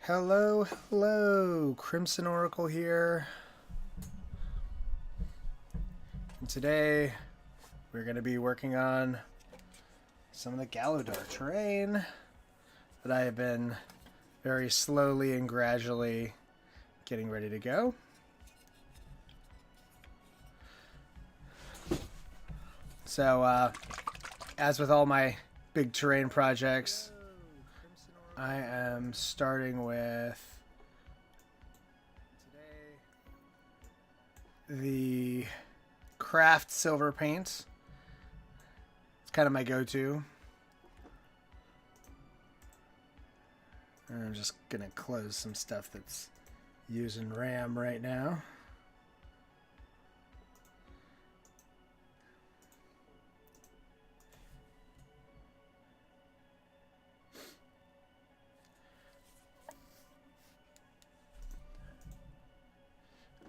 Hello, hello, Crimson Oracle here. And today we're going to be working on some of the Gallowdark terrain that I have been very slowly and gradually getting ready to go. So, as with all my big terrain projects, I am starting with the craft silver paint. It's kind of my go-to. And I'm just going to close some stuff that's using RAM right now.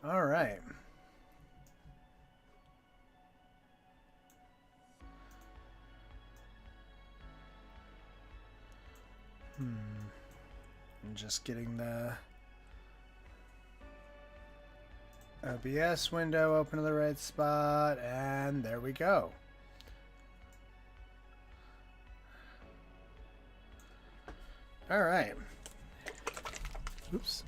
All right. I'm just getting the OBS window open to the right spot, and there we go. All right. Oops.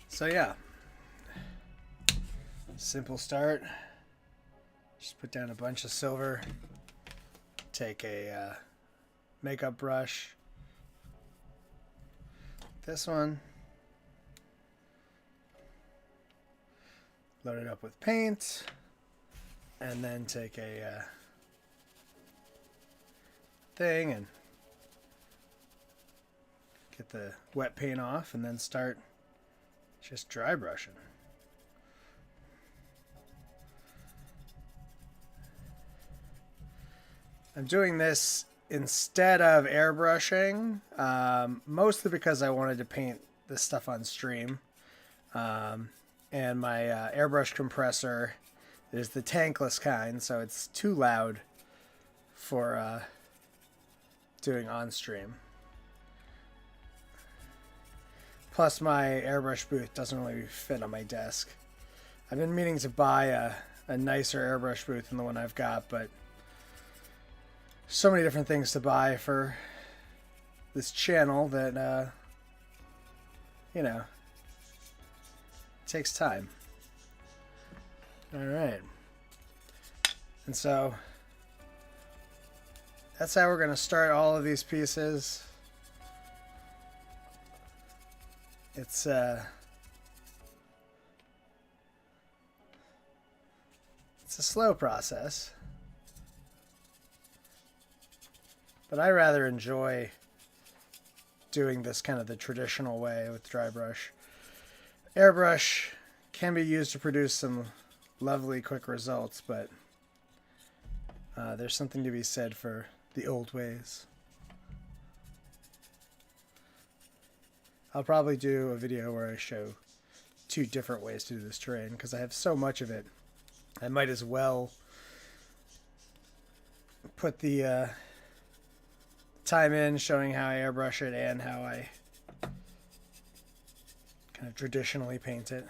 So yeah, simple start. Just put down a bunch of silver. Take a makeup brush. This one. Load it up with paint. And then take a thing and get the wet paint off, and then start just dry brushing. I'm doing this instead of airbrushing, mostly because I wanted to paint this stuff on stream. And my airbrush compressor is the tankless kind, so it's too loud for doing on stream. Plus, my airbrush booth doesn't really fit on my desk. I've been meaning to buy a nicer airbrush booth than the one I've got, but so many different things to buy for this channel that, you know, it takes time. All right. And so that's how we're going to start all of these pieces. It's a slow process, but I rather enjoy doing this kind of the traditional way with dry brush. Airbrush can be used to produce some lovely quick results, but there's something to be said for the old ways. I'll probably do a video where I show 2 different ways to do this terrain, because I have so much of it. I might as well put the time in showing how I airbrush it and how I kind of traditionally paint it.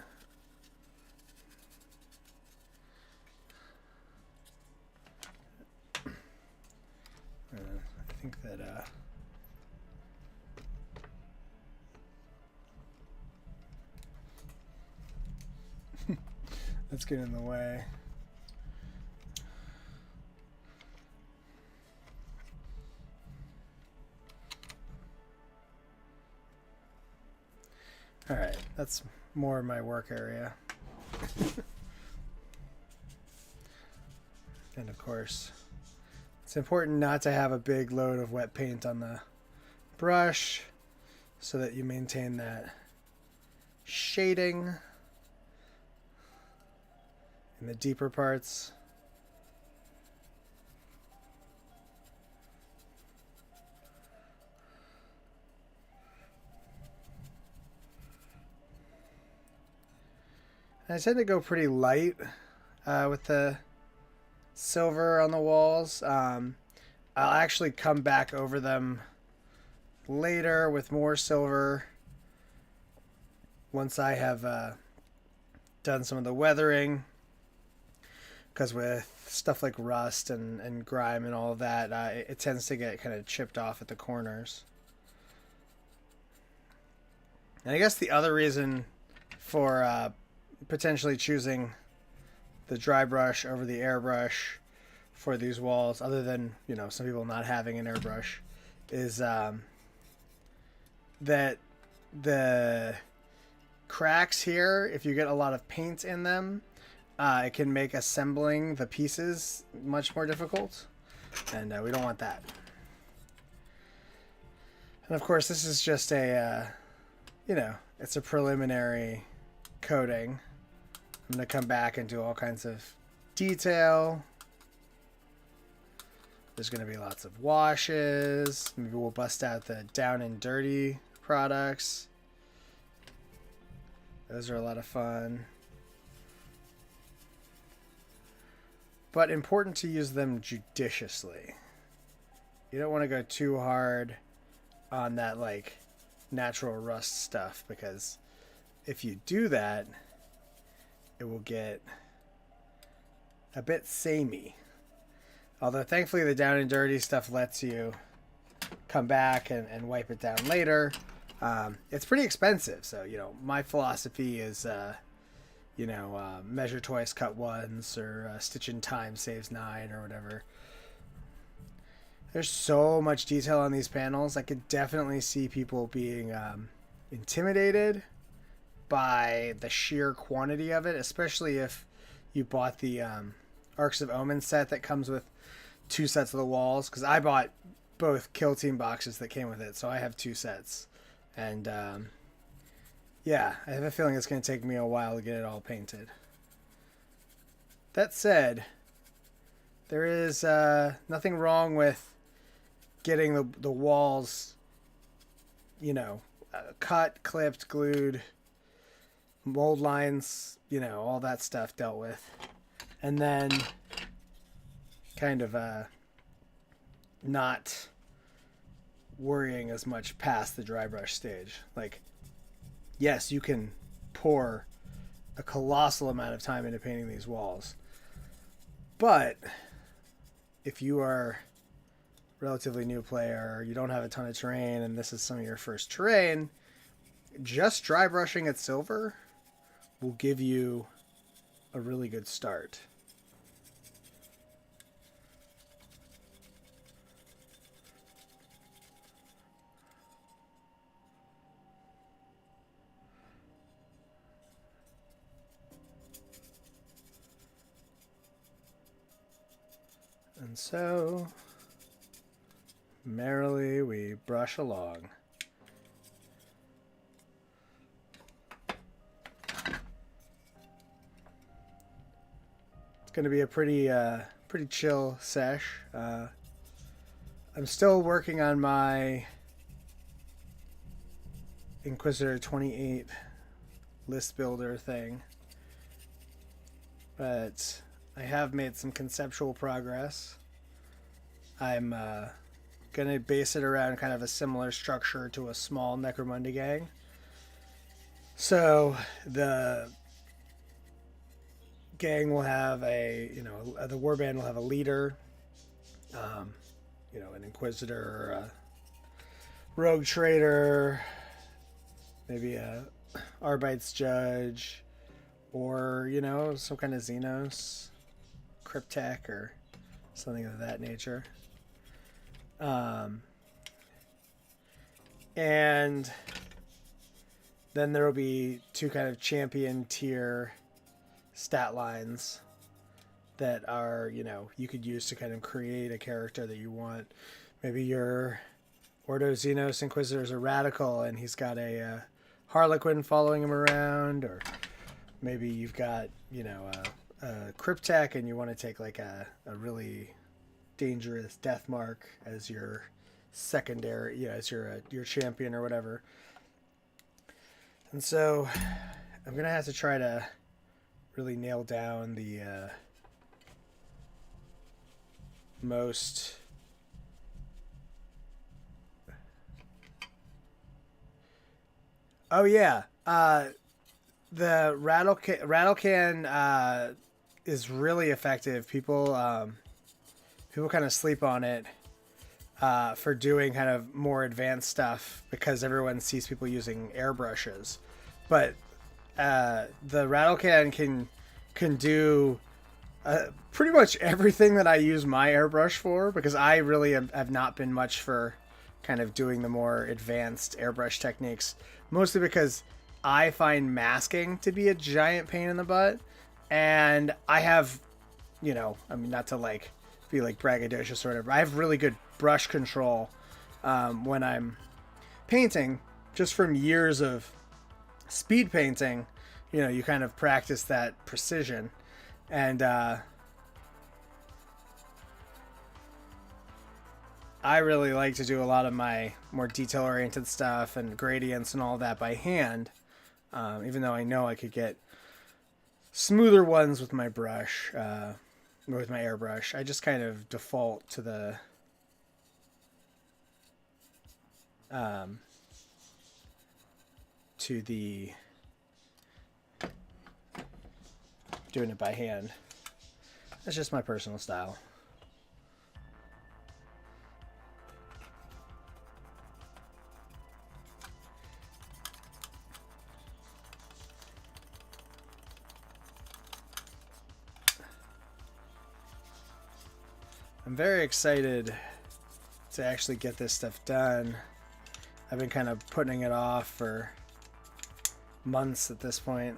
I think that let's get in the way. All right, that's more my work area. And of course, it's important not to have a big load of wet paint on the brush so that you maintain that shading in the deeper parts. I tend to go pretty light with the silver on the walls. I'll actually come back over them later with more silver once I have done some of the weathering. Because with stuff like rust and grime and all of that, it tends to get kind of chipped off at the corners. And I guess the other reason for potentially choosing the dry brush over the airbrush for these walls, other than, you know, some people not having an airbrush, is that the cracks here, if you get a lot of paint in them, it can make assembling the pieces much more difficult, and we don't want that. And of course, this is just a, you know, it's a preliminary coating. I'm going to come back and do all kinds of detail. There's going to be lots of washes. Maybe we'll bust out the down and dirty products. Those are a lot of fun. But important to use them judiciously. You don't want to go too hard on that, like, natural rust stuff, because if you do that, it will get a bit samey. Although thankfully the down and dirty stuff lets you come back and wipe it down later. It's pretty expensive, so, you know, my philosophy is measure twice, cut once, or stitch in time saves 9, or whatever. There's so much detail on these panels. I could definitely see people being intimidated by the sheer quantity of it, especially if you bought the Arcs of Omen set that comes with 2 sets of the walls, because I bought both Kill Team boxes that came with it, so I have 2 sets. And yeah, I have a feeling it's going to take me a while to get it all painted. That said, there is nothing wrong with getting the walls, you know, cut, clipped, glued, mold lines, you know, all that stuff dealt with. And then kind of not worrying as much past the dry brush stage. Like, yes, you can pour a colossal amount of time into painting these walls. But if you are a relatively new player, or you don't have a ton of terrain, and this is some of your first terrain, just dry brushing at silver will give you a really good start. And so, merrily we brush along. It's going to be a pretty chill sesh. I'm still working on my Inquisitor 28 list builder thing, but I have made some conceptual progress. I'm going to base it around kind of a similar structure to a small Necromunda gang. So the gang will have the warband will have a leader, an Inquisitor, a rogue trader, maybe a Arbite's judge, or, you know, some kind of Xenos, Cryptech, or something of that nature. And then there will be 2 kind of champion tier stat lines that are, you know, you could use to kind of create a character that you want. Maybe your Ordo Xenos Inquisitor is a radical and he's got a Harlequin following him around, or maybe you've got, you know, a Cryptech and you want to take like a really dangerous Deathmark as your secondary, you know, as your champion or whatever. And so I'm gonna have to try to really nail down the most. Oh yeah, the rattle can is really effective. People kind of sleep on it for doing kind of more advanced stuff because everyone sees people using airbrushes, but the rattle can do pretty much everything that I use my airbrush for, because I really have not been much for kind of doing the more advanced airbrush techniques, mostly because I find masking to be a giant pain in the butt, and I have, I mean, not to like be like braggadocious or whatever, I have really good brush control when I'm painting, just from years of speed painting. You kind of practice that precision, and I really like to do a lot of my more detail oriented stuff and gradients and all that by hand, even though I know I could get smoother ones with my brush, with my airbrush. I just kind of default to the um, to the doing it by hand. That's just my personal style. I'm very excited to actually get this stuff done. I've been kind of putting it off for months at this point.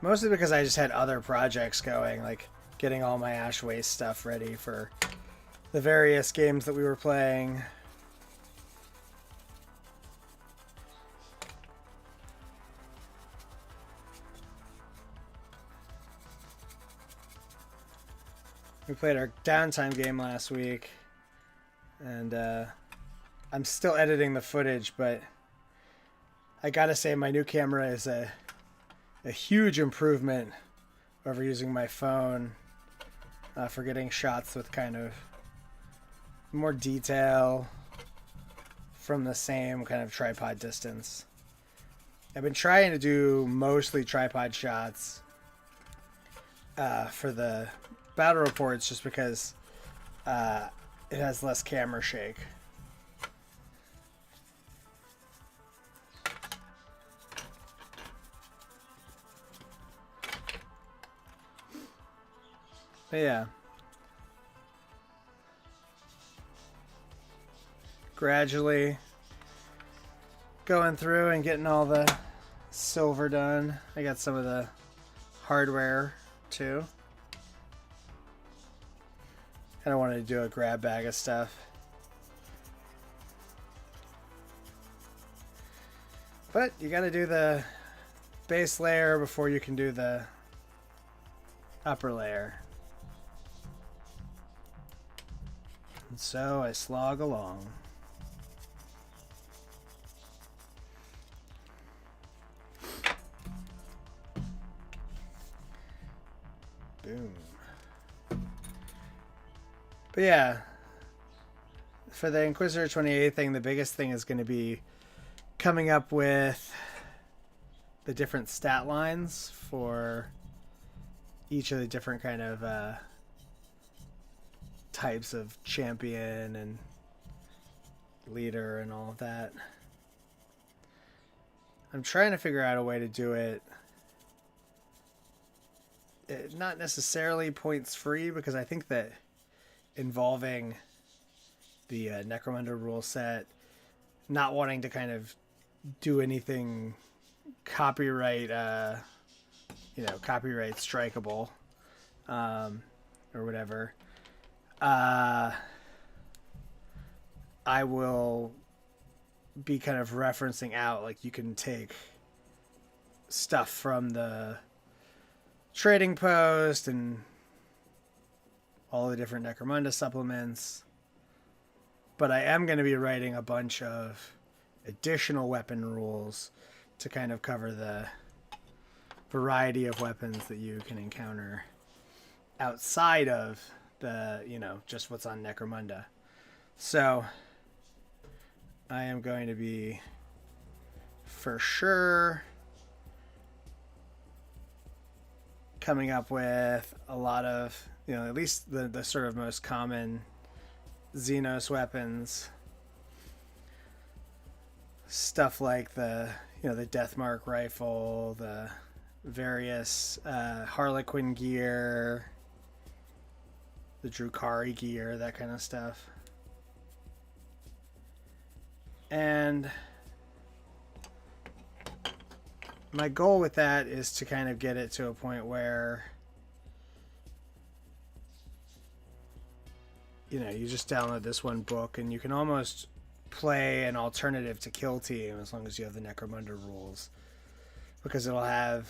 Mostly because I just had other projects going, like getting all my Ash Waste stuff ready for the various games that we were playing. We played our downtime game last week, and I'm still editing the footage, but I gotta say my new camera is a huge improvement over using my phone for getting shots with kind of more detail from the same kind of tripod distance. I've been trying to do mostly tripod shots for the battle reports, just because it has less camera shake. But yeah, gradually going through and getting all the silver done. I got some of the hardware too. I don't want to do a grab bag of stuff. But you got to do the base layer before you can do the upper layer. And so I slog along. Boom. But yeah, for the Inquisitor 28 thing, the biggest thing is going to be coming up with the different stat lines for each of the different kind of types of champion and leader and all of that. I'm trying to figure out a way to do it not necessarily points free, because I think that involving the Necromunda rule set, not wanting to kind of do anything copyright strikeable, or whatever, I will be kind of referencing out, like, you can take stuff from the trading post and all the different Necromunda supplements, but I am going to be writing a bunch of additional weapon rules to kind of cover the variety of weapons that you can encounter outside of the, just what's on Necromunda. So I am going to be for sure coming up with a lot of, at least the sort of most common Xenos weapons. Stuff like the Deathmark rifle, the various Harlequin gear, the Drukhari gear, that kind of stuff. And my goal with that is to kind of get it to a point where, you just download this one book and you can almost play an alternative to Kill Team as long as you have the Necromunda rules, because it'll have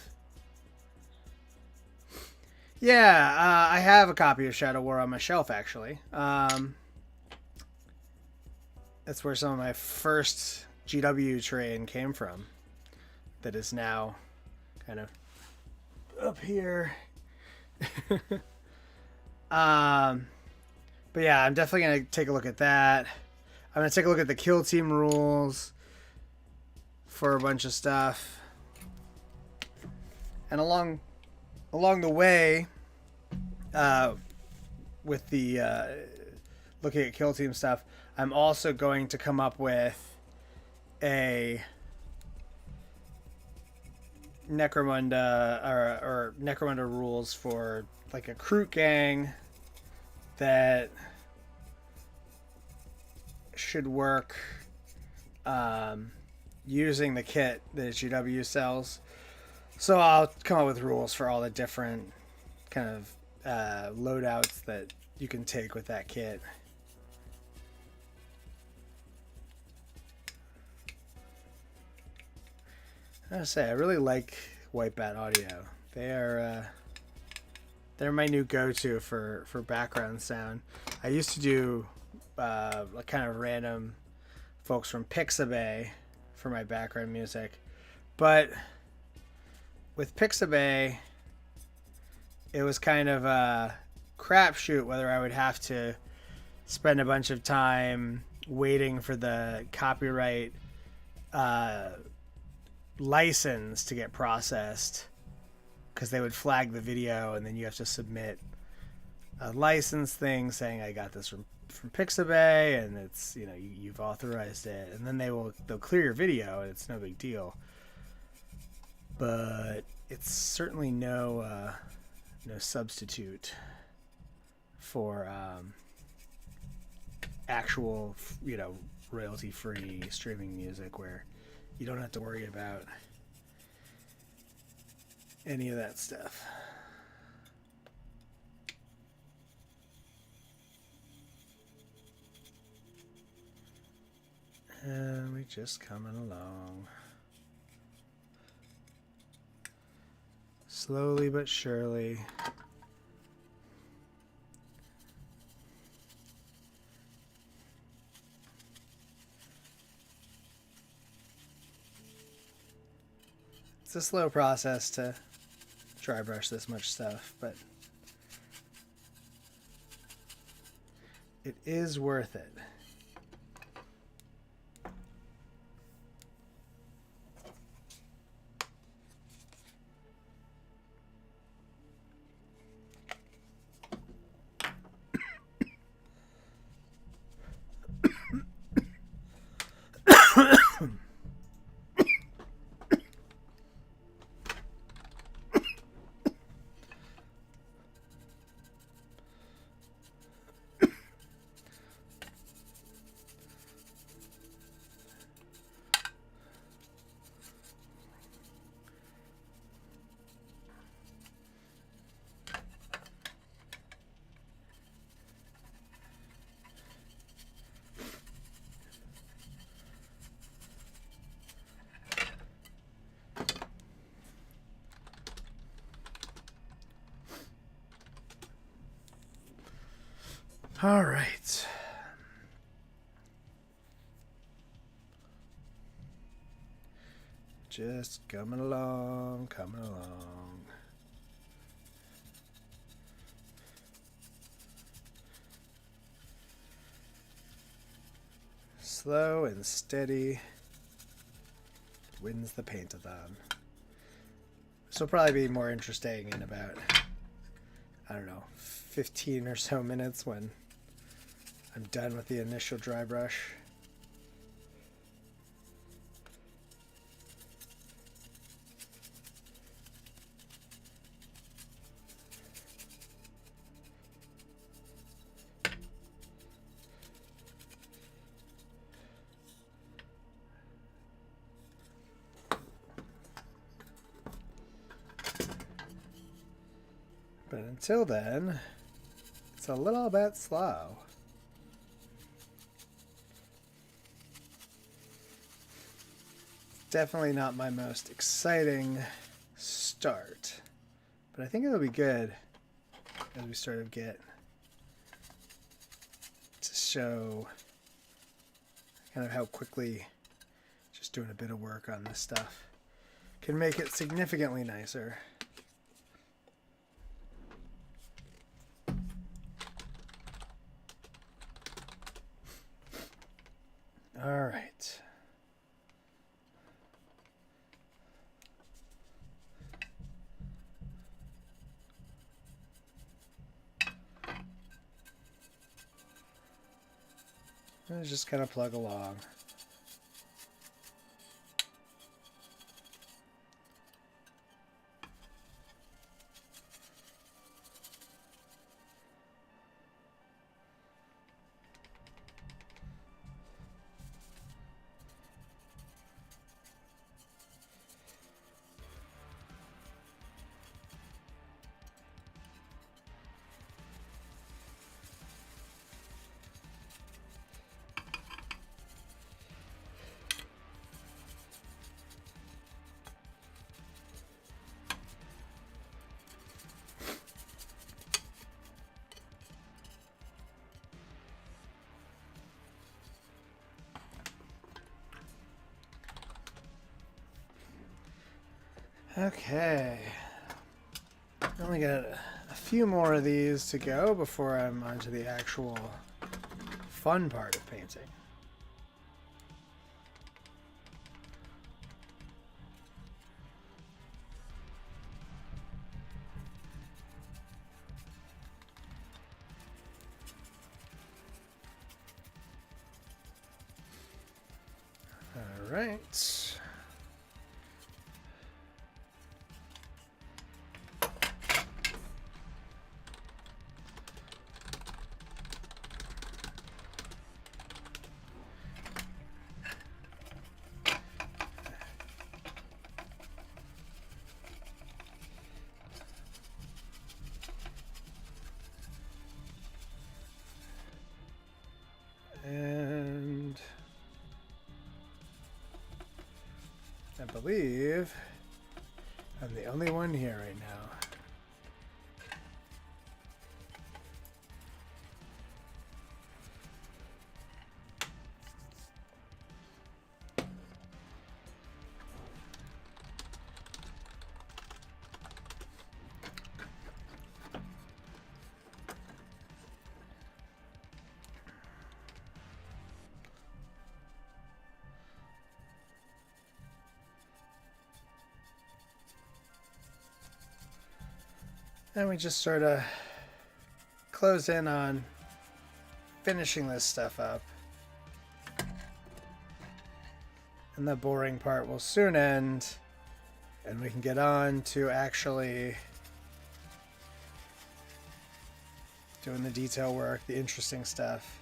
I have a copy of Shadow War on my shelf, actually. That's where some of my first GW train came from, that is now kind of up here. But yeah, I'm definitely going to take a look at that. I'm going to take a look at the Kill Team rules for a bunch of stuff. And along the way, with the looking at Kill Team stuff, I'm also going to come up with a Necromunda or Necromunda rules for like a Kroot gang that should work using the kit that GW sells. So I'll come up with rules for all the different kind of loadouts that you can take with that kit. I gotta say, I really like White Bat Audio. They're my new go-to for background sound. I used to do like kind of random folks from Pixabay for my background music, but with Pixabay, it was kind of a crapshoot whether I would have to spend a bunch of time waiting for the copyright license to get processed, because they would flag the video and then you have to submit a license thing saying I got this from Pixabay and it's you've authorized it, and then they'll clear your video and it's no big deal. But it's certainly no substitute for actual royalty free streaming music, where you don't have to worry about any of that stuff. And we're just coming along. Slowly but surely. It's a slow process to dry brush this much stuff, but it is worth it. All right. Just coming along, coming along. Slow and steady wins the paint-a-thon. This will probably be more interesting in about, I don't know, 15 or so minutes when I'm done with the initial dry brush. But until then, it's a little bit slow. Definitely not my most exciting start, but I think it'll be good as we sort of get to show kind of how quickly just doing a bit of work on this stuff can make it significantly nicer. All right. Let's just kind of plug along. Okay, only got a few more of these to go before I'm onto the actual fun part of painting. All right. And I believe I'm the only one here right now. And we just sort of close in on finishing this stuff up. And the boring part will soon end, and we can get on to actually doing the detail work, the interesting stuff.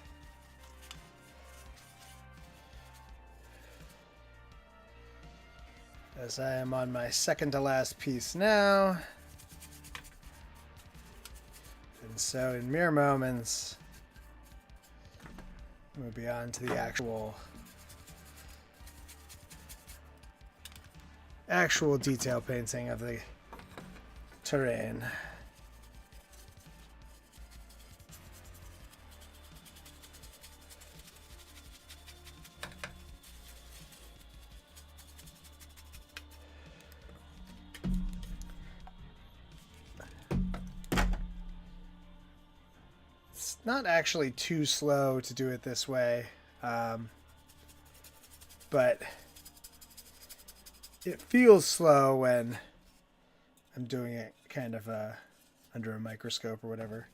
As I am on my second to last piece now. And so in mere moments, we'll be on to the actual detail painting of the terrain. not actually too slow to do it this way, but it feels slow when I'm doing it kind of under a microscope or whatever.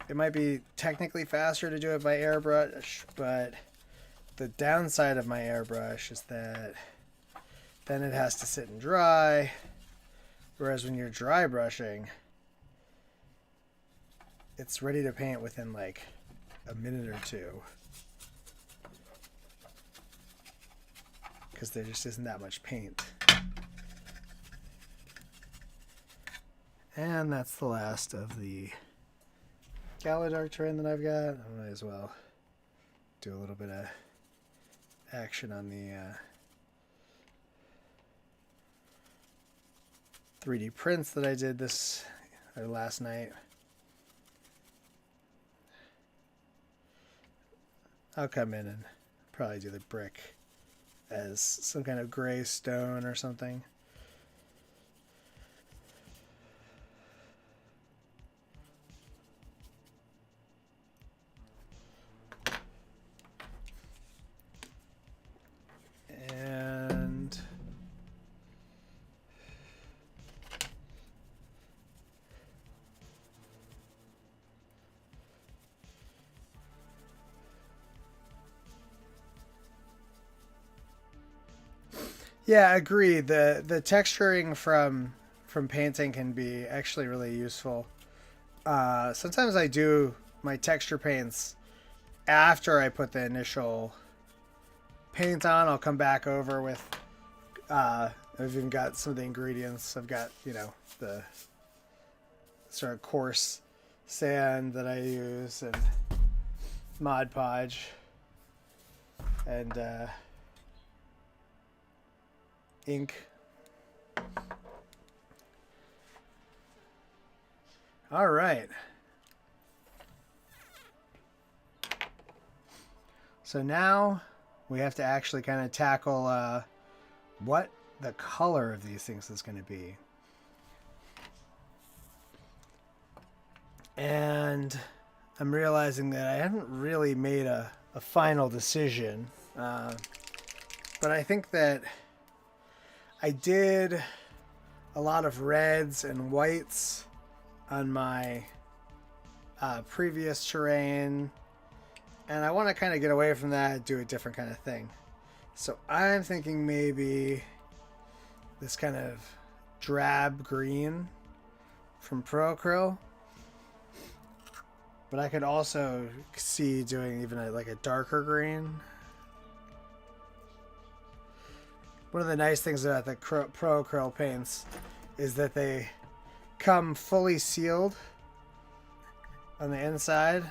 It might be technically faster to do it by airbrush, but the downside of my airbrush is that then it has to sit and dry, whereas when you're dry brushing, it's ready to paint within like a minute or two, because there just isn't that much paint. And that's the last of the Gallowdark terrain that I've got. I might as well do a little bit of action on the 3D prints that I did last night. I'll come in and probably do the brick as some kind of gray stone or something. And yeah, I agree. The texturing from painting can be actually really useful. Sometimes I do my texture paints after I put the initial paint on. I'll come back over with I've even got some of the ingredients. I've got, you know, the sort of coarse sand that I use and Mod Podge and ink. All right. So now we have to actually kind of tackle what the color of these things is going to be. And I'm realizing that I haven't really made a final decision. But I think that I did a lot of reds and whites on my previous terrain. And I want to kind of get away from that, do a different kind of thing. So I'm thinking maybe this kind of drab green from Pro Acryl. But I could also see doing even like a darker green. One of the nice things about the Pro Acryl paints is that they come fully sealed on the inside.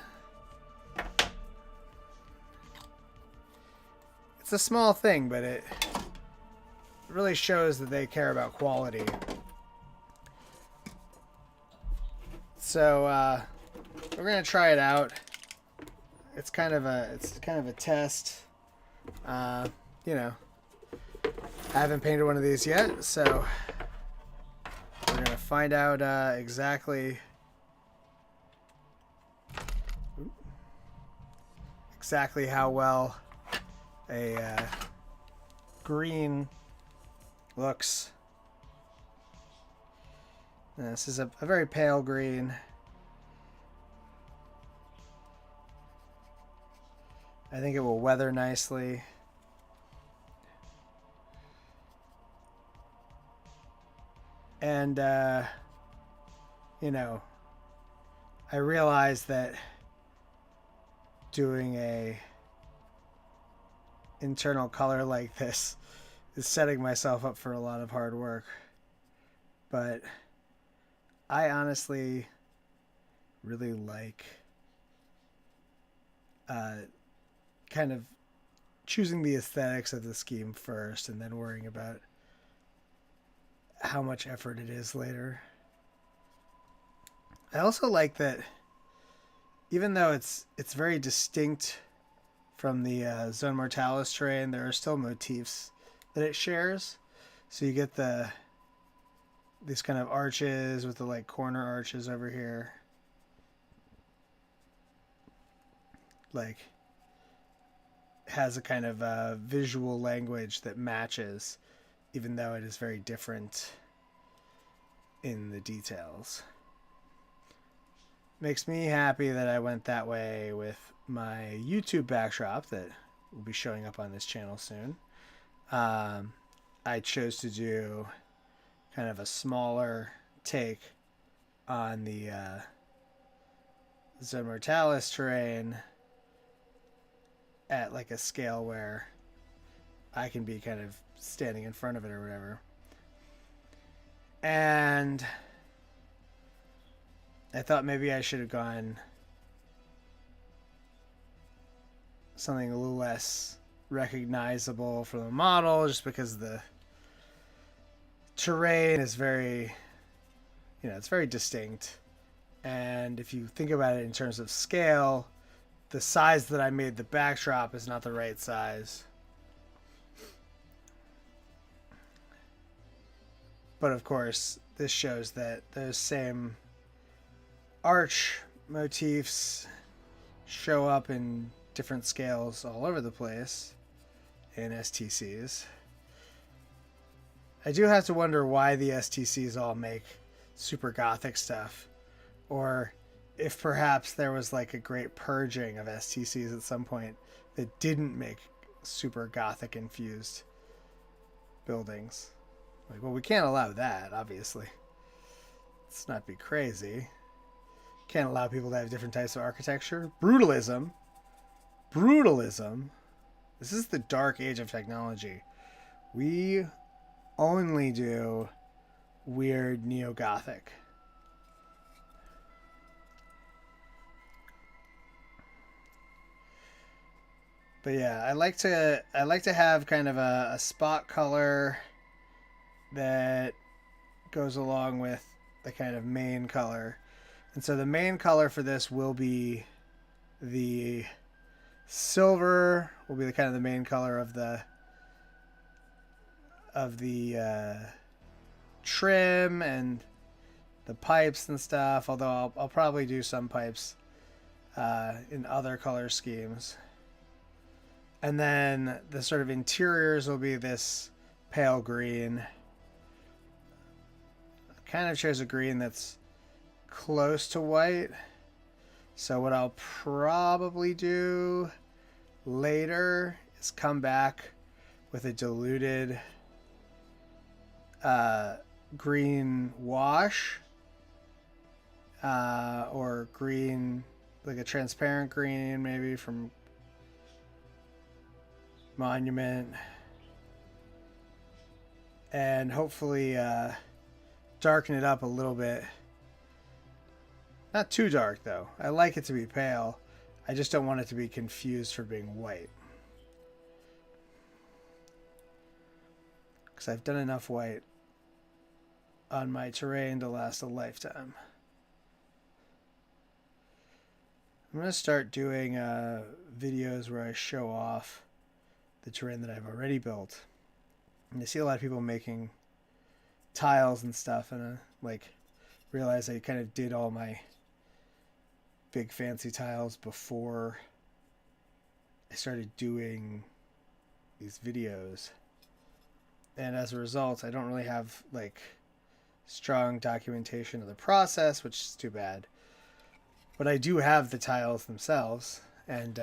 It's a small thing, but it really shows that they care about quality. So we're gonna try it out. It's kind of a test. You know, I haven't painted one of these yet, so we're gonna find out exactly how well a green looks. And this is a very pale green. I think it will weather nicely. And you know, I realized that doing a internal color like this is setting myself up for a lot of hard work. But I honestly really like kind of choosing the aesthetics of the scheme first and then worrying about how much effort it is later. I also like that even though it's very distinct from the Zone Mortalis terrain, there are still motifs that it shares. So you get these kind of arches with the like corner arches over here. like has a kind of visual language that matches, even though it is very different in the details. Makes me happy that I went that way with my YouTube backdrop that will be showing up on this channel soon. I chose to do kind of a smaller take on the Zone Mortalis terrain at like a scale where I can be kind of standing in front of it or whatever. And I thought maybe I should have gone something a little less recognizable from the model, just because the terrain is very, it's very distinct. And if you think about it in terms of scale, the size that I made the backdrop is not the right size. But of course, this shows that those same arch motifs show up in different scales all over the place in STCs. I do have to wonder why the STCs all make super gothic stuff, or if perhaps there was like a great purging of STCs at some point that didn't make super gothic infused buildings. Like, well, we can't allow that, obviously. Let's not be crazy. Can't allow people to have different types of architecture. Brutalism. Brutalism. This is the dark age of technology. We only do weird neo-gothic. But yeah, I like to have kind of a spot color that goes along with the kind of main color. And so the main color for this will be the silver, will be the kind of the main color of the trim and the pipes and stuff, although I'll probably do some pipes in other color schemes. And then the sort of interiors will be this pale green. I kind of chose a green that's close to white. So what I'll probably do later is come back with a diluted green wash, or green, like a transparent green maybe from Monument, and hopefully darken it up a little bit. Not too dark though. I like it to be pale. I just don't want it to be confused for being white, because I've done enough white on my terrain to last a lifetime. I'm going to start doing videos where I show off the terrain that I've already built. And I see a lot of people making tiles and stuff, and like realize I kind of did all my big fancy tiles before I started doing these videos. And as a result, I don't really have like strong documentation of the process, which is too bad. But I do have the tiles themselves, and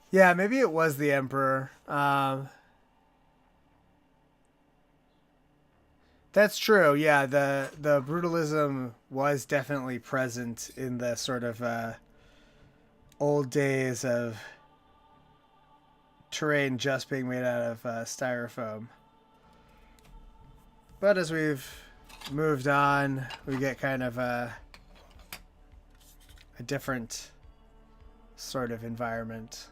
yeah, maybe it was the Emperor. That's true. Yeah, the brutalism was definitely present in the sort of old days of terrain just being made out of styrofoam. But as we've moved on, we get kind of a different sort of environment.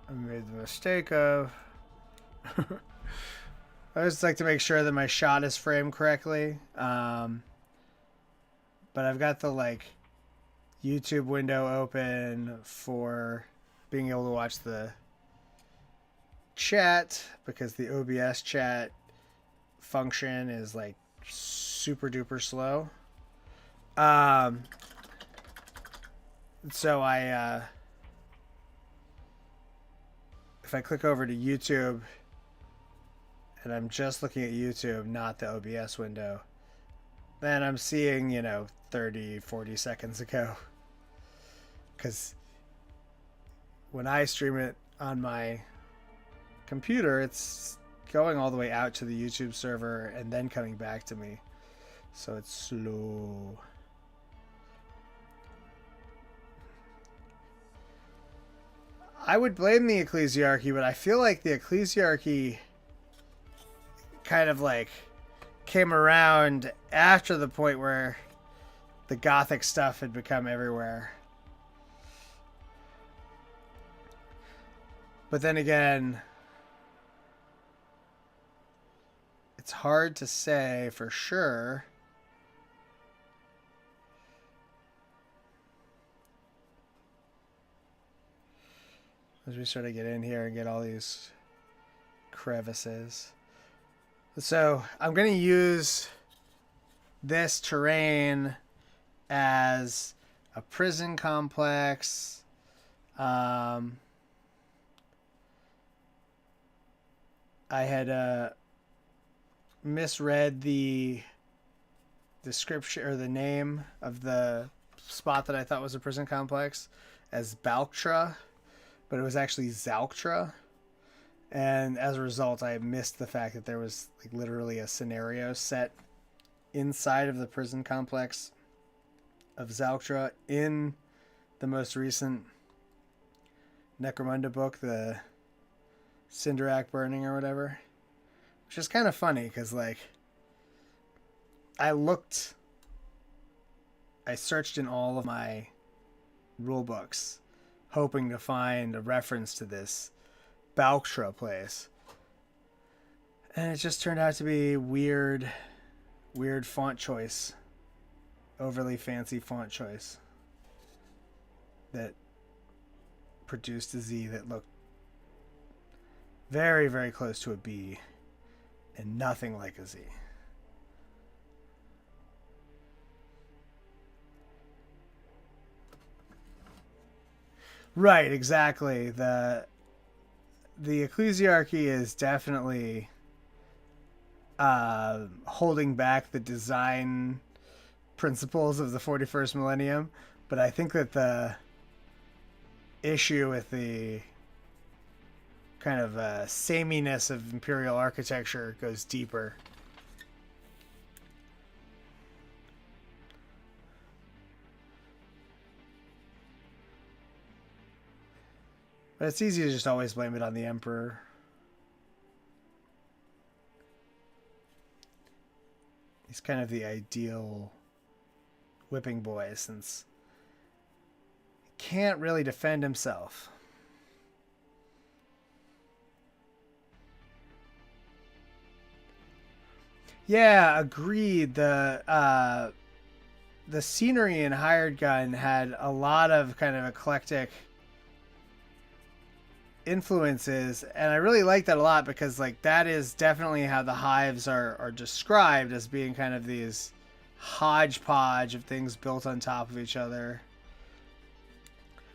I made the mistake of I just like to make sure that my shot is framed correctly, but I've got the like YouTube window open for being able to watch the chat, because the OBS chat function is like super duper slow. So if I click over to YouTube and I'm just looking at YouTube, not the OBS window, then I'm seeing, 30, 40 seconds ago. Because when I stream it on my computer, it's going all the way out to the YouTube server and then coming back to me. So it's slow. I would blame the ecclesiarchy, but I feel like the ecclesiarchy kind of like came around after the point where the Gothic stuff had become everywhere. But then again, it's hard to say for sure. As we sort of get in here and get all these crevices. So I'm going to use this terrain as a prison complex. I had misread the description or the name of the spot that I thought was a prison complex as Balktra, but it was actually Zalktra. And as a result, I missed the fact that there was like literally a scenario set inside of the prison complex of Zalktra in the most recent Necromunda book, the Cinderak burning or whatever. Which is kind of funny because, like, I searched in all of my rule books hoping to find a reference to this Balktra place. And it just turned out to be weird font choice. Overly fancy font choice. That produced a Z that looked very, very close to a B. And nothing like a Z. Right, exactly. The ecclesiarchy is definitely holding back the design principles of the 41st millennium, but I think that the issue with the kind of sameness of imperial architecture goes deeper. But it's easy to just always blame it on the emperor. He's kind of the ideal whipping boy since he can't really defend himself. Yeah, agreed. The scenery in Hired Gun had a lot of kind of eclectic influences, and I really like that a lot because, like, that is definitely how the hives are described, as being kind of these hodgepodge of things built on top of each other,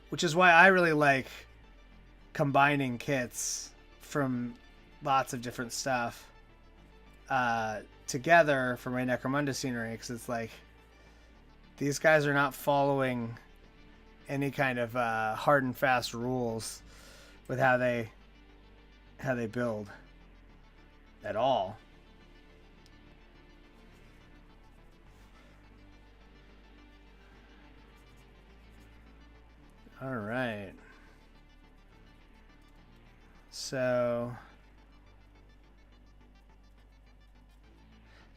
which is why I really like combining kits from lots of different stuff together for my Necromunda scenery, because it's like these guys are not following any kind of hard and fast rules with how they build at all. All right. So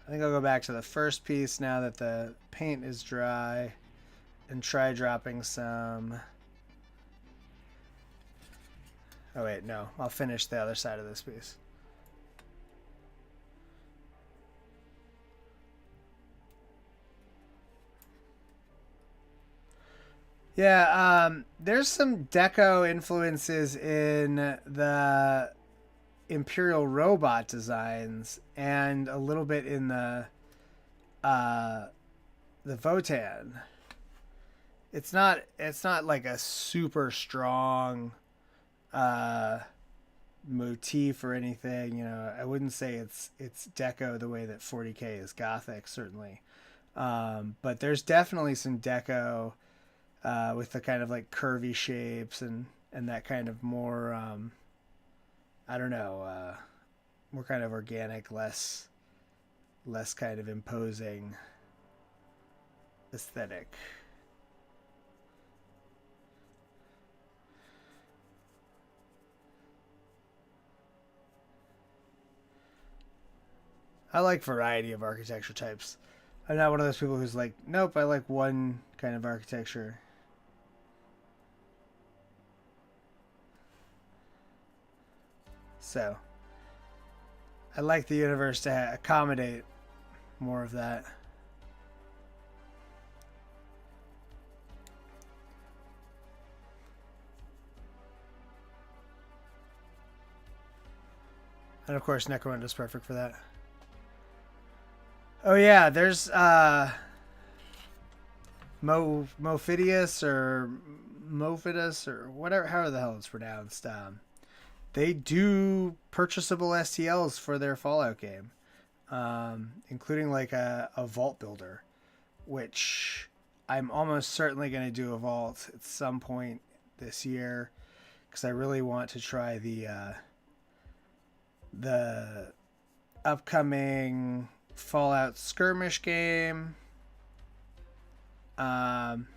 I think I'll go back to the first piece now that the paint is dry and try dropping some. Oh wait, no. I'll finish the other side of this piece. Yeah, there's some deco influences in the Imperial robot designs and a little bit in uh the Votan. It's not like a super strong uh motif or anything, you know. I wouldn't say it's deco the way that 40K is gothic, certainly. But there's definitely some deco with the kind of like curvy shapes and that kind of more I don't know, more kind of organic, less kind of imposing aesthetic. I like variety of architecture types. I'm not one of those people who's like, nope, I like one kind of architecture. So I like the universe to accommodate more of that. And of course, Necromunda is perfect for that. Oh yeah, there's Mophidius or Mofidus or whatever, how the hell it's pronounced. They do purchasable STLs for their Fallout game, including like a vault builder, which I'm almost certainly going to do a vault at some point this year because I really want to try the upcoming Fallout skirmish game, um,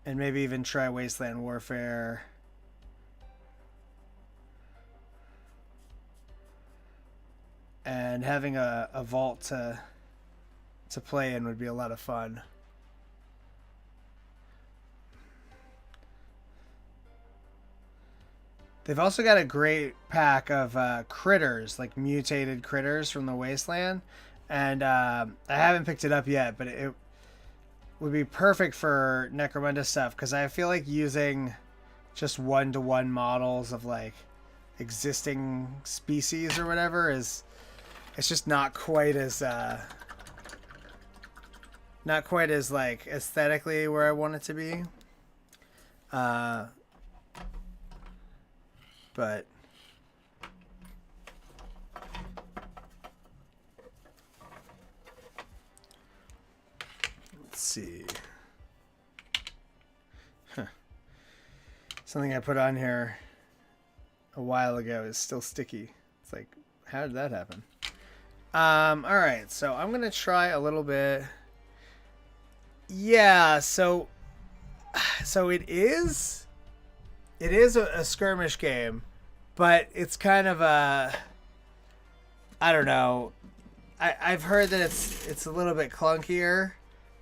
and maybe even try Wasteland Warfare. And having a vault to play in would be a lot of fun. They've also got a great pack of critters, like mutated critters from the Wasteland, and I haven't picked it up yet, but it would be perfect for Necromunda stuff because I feel like using just one-to-one models of like existing species or whatever is it's just not quite as like aesthetically where I want it to be. Uh, but let's see. Huh. Something I put on here a while ago is still sticky. It's like, how did that happen? All right, so I'm gonna try a little bit. Yeah, so it is a skirmish game, but it's kind of a I don't know. I've heard that it's a little bit clunkier,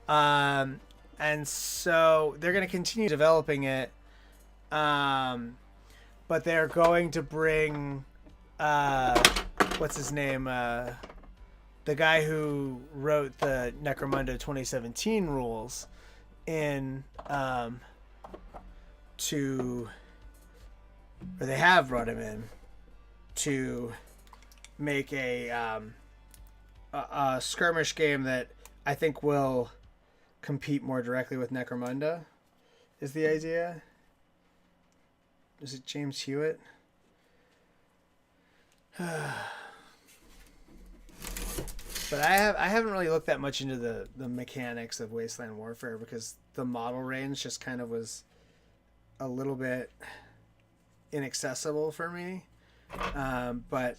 um, and so they're gonna continue developing it, but they're going to bring what's his name the guy who wrote the Necromunda 2017 rules in to, or they have brought him in to make a skirmish game that I think will compete more directly with Necromunda. Is the idea? Is it James Hewitt? But I haven't really looked that much into the mechanics of Wasteland Warfare because the model range just kind of was a little bit inaccessible for me. But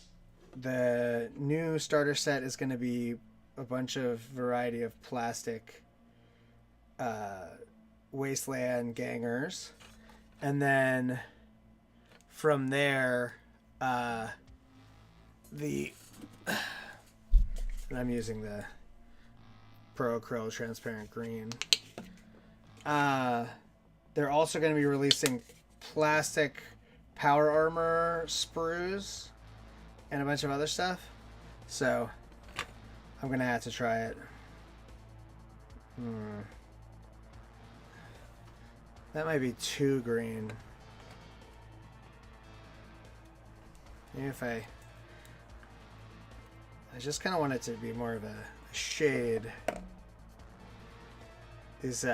the new starter set is going to be a bunch of variety of plastic Wasteland gangers. And then from there, the... And I'm using the Pro Acryl Transparent Green. They're also going to be releasing plastic power armor sprues and a bunch of other stuff. So I'm going to have to try it. That might be too green. Maybe if I just kind of want it to be more of a shade. These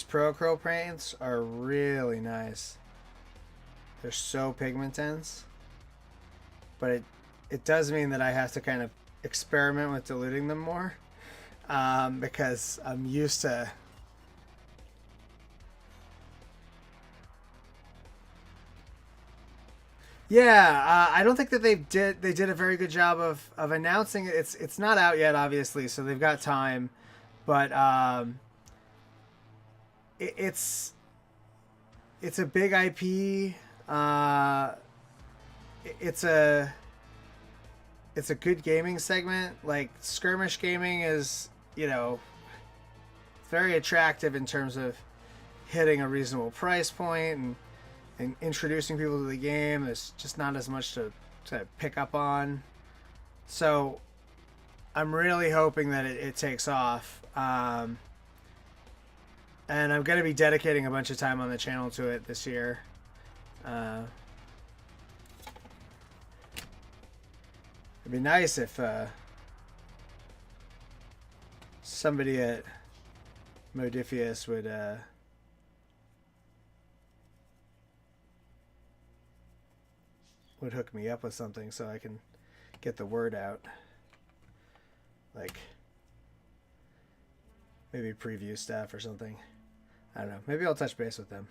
Pro Acryl paints are really nice. They're so pigment dense, but it does mean that I have to kind of experiment with diluting them more, because I'm used to. Yeah, I don't think that they did a very good job of announcing it. It's not out yet, obviously, so they've got time, but it's a big IP. It's a good gaming segment. Like, skirmish gaming is, very attractive in terms of hitting a reasonable price point and introducing people to the game. There's just not as much to pick up on. So I'm really hoping that it takes off. And I'm going to be dedicating a bunch of time on the channel to it this year. It'd be nice if somebody at Modifius would hook me up with something so I can get the word out. Like, maybe preview stuff or something. I don't know. Maybe I'll touch base with them.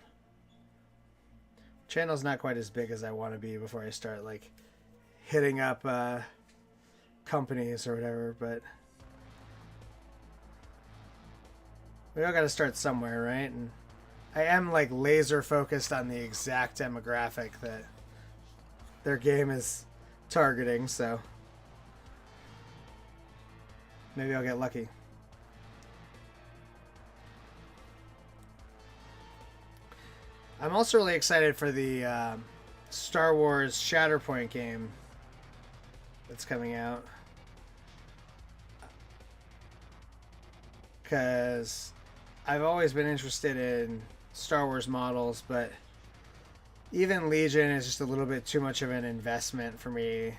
Channel's not quite as big as I want to be before I start, like, hitting up companies or whatever, but we all got to start somewhere, right? And I am, like, laser focused on the exact demographic that their game is targeting, so maybe I'll get lucky. I'm also really excited for the Star Wars Shatterpoint game that's coming out, because I've always been interested in Star Wars models, but even Legion is just a little bit too much of an investment for me,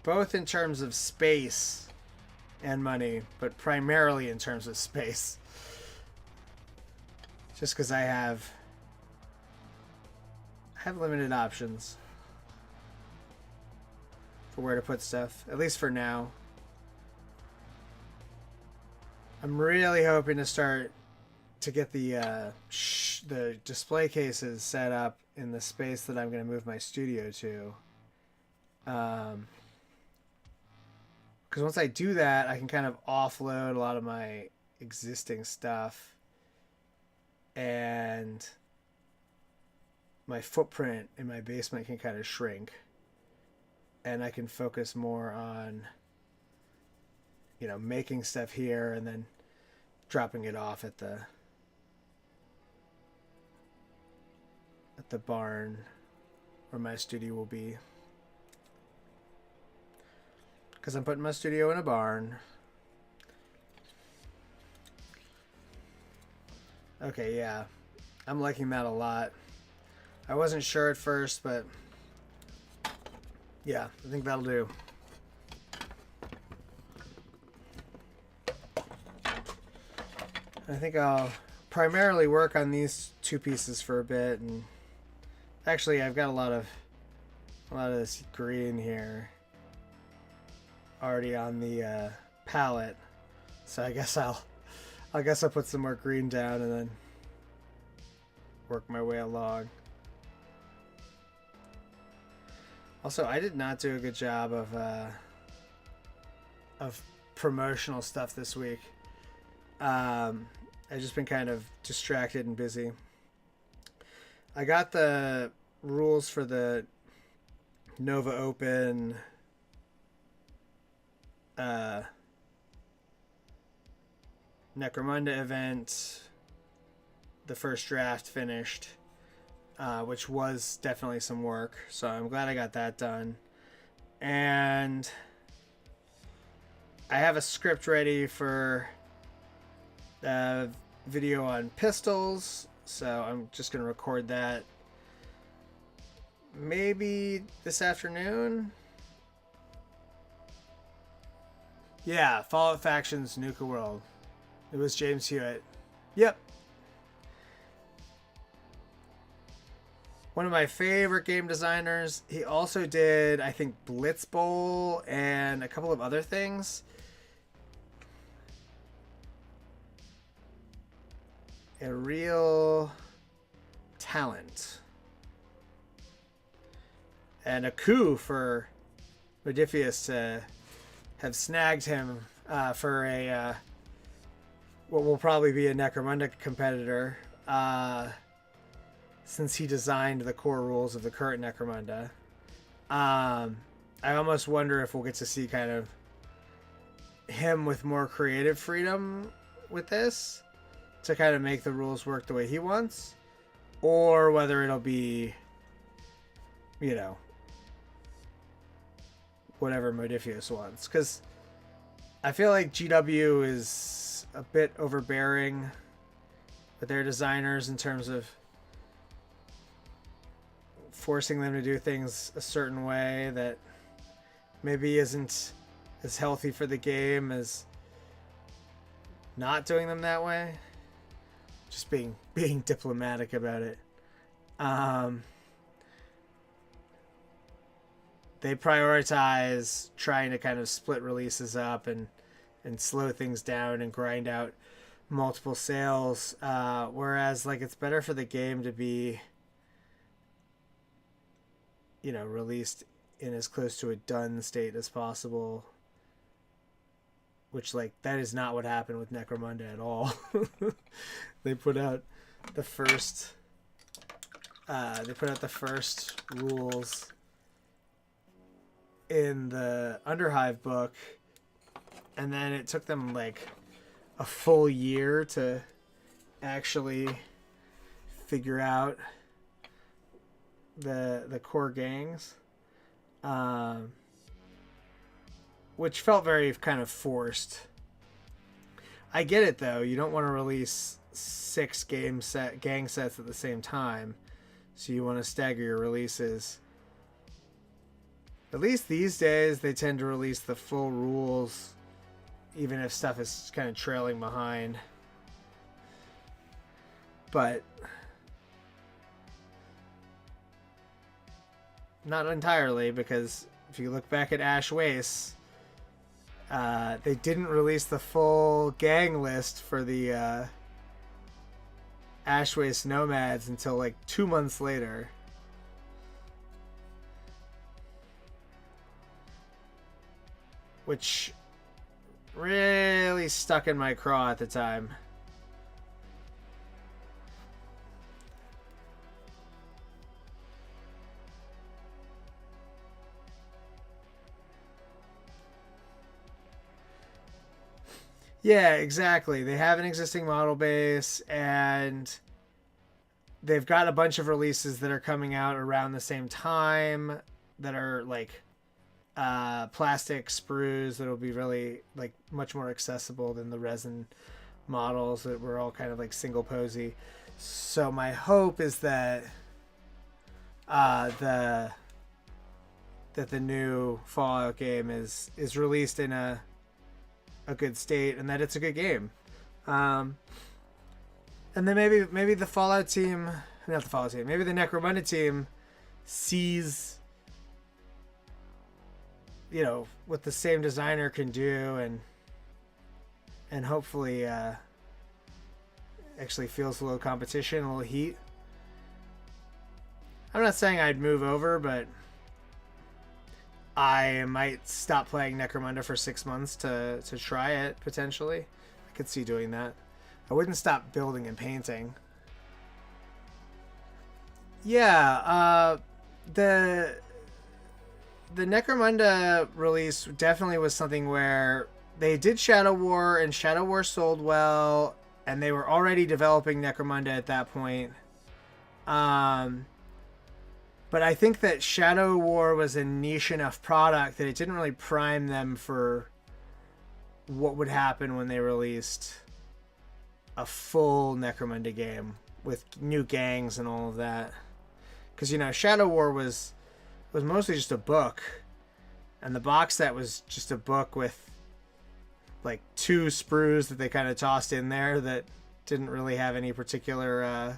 both in terms of space and money, but primarily in terms of space. Just because I have limited options for where to put stuff, at least for now. I'm really hoping to start to get the display cases set up in the space that I'm going to move my studio to. Because once I do that, I can kind of offload a lot of my existing stuff, and my footprint in my basement can kind of shrink, and I can focus more on, making stuff here and then dropping it off at the barn where my studio will be, because I'm putting my studio in a barn. Okay, yeah, I'm liking that a lot. I wasn't sure at first, but yeah, I think that'll do. I think I'll primarily work on these two pieces for a bit, and actually I've got a lot of this green here already on the palette, so I guess I'll put some more green down and then work my way along. Also, I did not do a good job of promotional stuff this week. I've just been kind of distracted and busy. I got the rules for the Nova Open Necromunda event, the first draft finished, which was definitely some work, so I'm glad I got that done. And I have a script ready for a video on pistols, so I'm just going to record that maybe this afternoon. Yeah, Fallout Factions Nuka World. It was James Hewitt. Yep. One of my favorite game designers. He also did, I think, Blitz Bowl and a couple of other things. A real talent. And a coup for Modiphius to have snagged him for a what will probably be a Necromunda competitor, since he designed the core rules of the current Necromunda. I almost wonder if we'll get to see kind of him with more creative freedom with this to kind of make the rules work the way he wants, or whether it'll be, you know, whatever Modiphius wants. Because I feel like GW is a bit overbearing with their designers in terms of forcing them to do things a certain way that maybe isn't as healthy for the game as not doing them that way. Just being diplomatic about it. They prioritize trying to kind of split releases up and slow things down and grind out multiple sales, whereas like it's better for the game to be, you know, released in as close to a done state as possible, which like that is not what happened with Necromunda at all. They put out the first rules in the Underhive book, and then it took them like a full year to actually figure out the core gangs, which felt very kind of forced. I get it though, you don't want to release 6 gang sets at the same time, so you want to stagger your releases. At least these days they tend to release the full rules even if stuff is kind of trailing behind. But not entirely, because if you look back at Ash Waste, they didn't release the full gang list for the Ash Waste Nomads until like 2 months later. Which really stuck in my craw at the time. Yeah, exactly. They have an existing model base, and they've got a bunch of releases that are coming out around the same time that are like plastic sprues that'll be really like much more accessible than the resin models that were all kind of like single posy. So my hope is that the new Fallout game is released in a good state, and that it's a good game. And then maybe the Fallout team, not the Fallout team, maybe the Necromunda team sees, you know, what the same designer can do, and hopefully actually feels a little competition, a little heat. I'm not saying I'd move over, but I might stop playing Necromunda for 6 months to try it, potentially. I could see doing that. I wouldn't stop building and painting. Yeah, the Necromunda release definitely was something where they did Shadow War, and Shadow War sold well, and they were already developing Necromunda at that point. But I think that Shadow War was a niche enough product that it didn't really prime them for what would happen when they released a full Necromunda game with new gangs and all of that. Because, you know, Shadow War was mostly just a book, and the box set was just a book with like 2 sprues that they kind of tossed in there that didn't really have any particular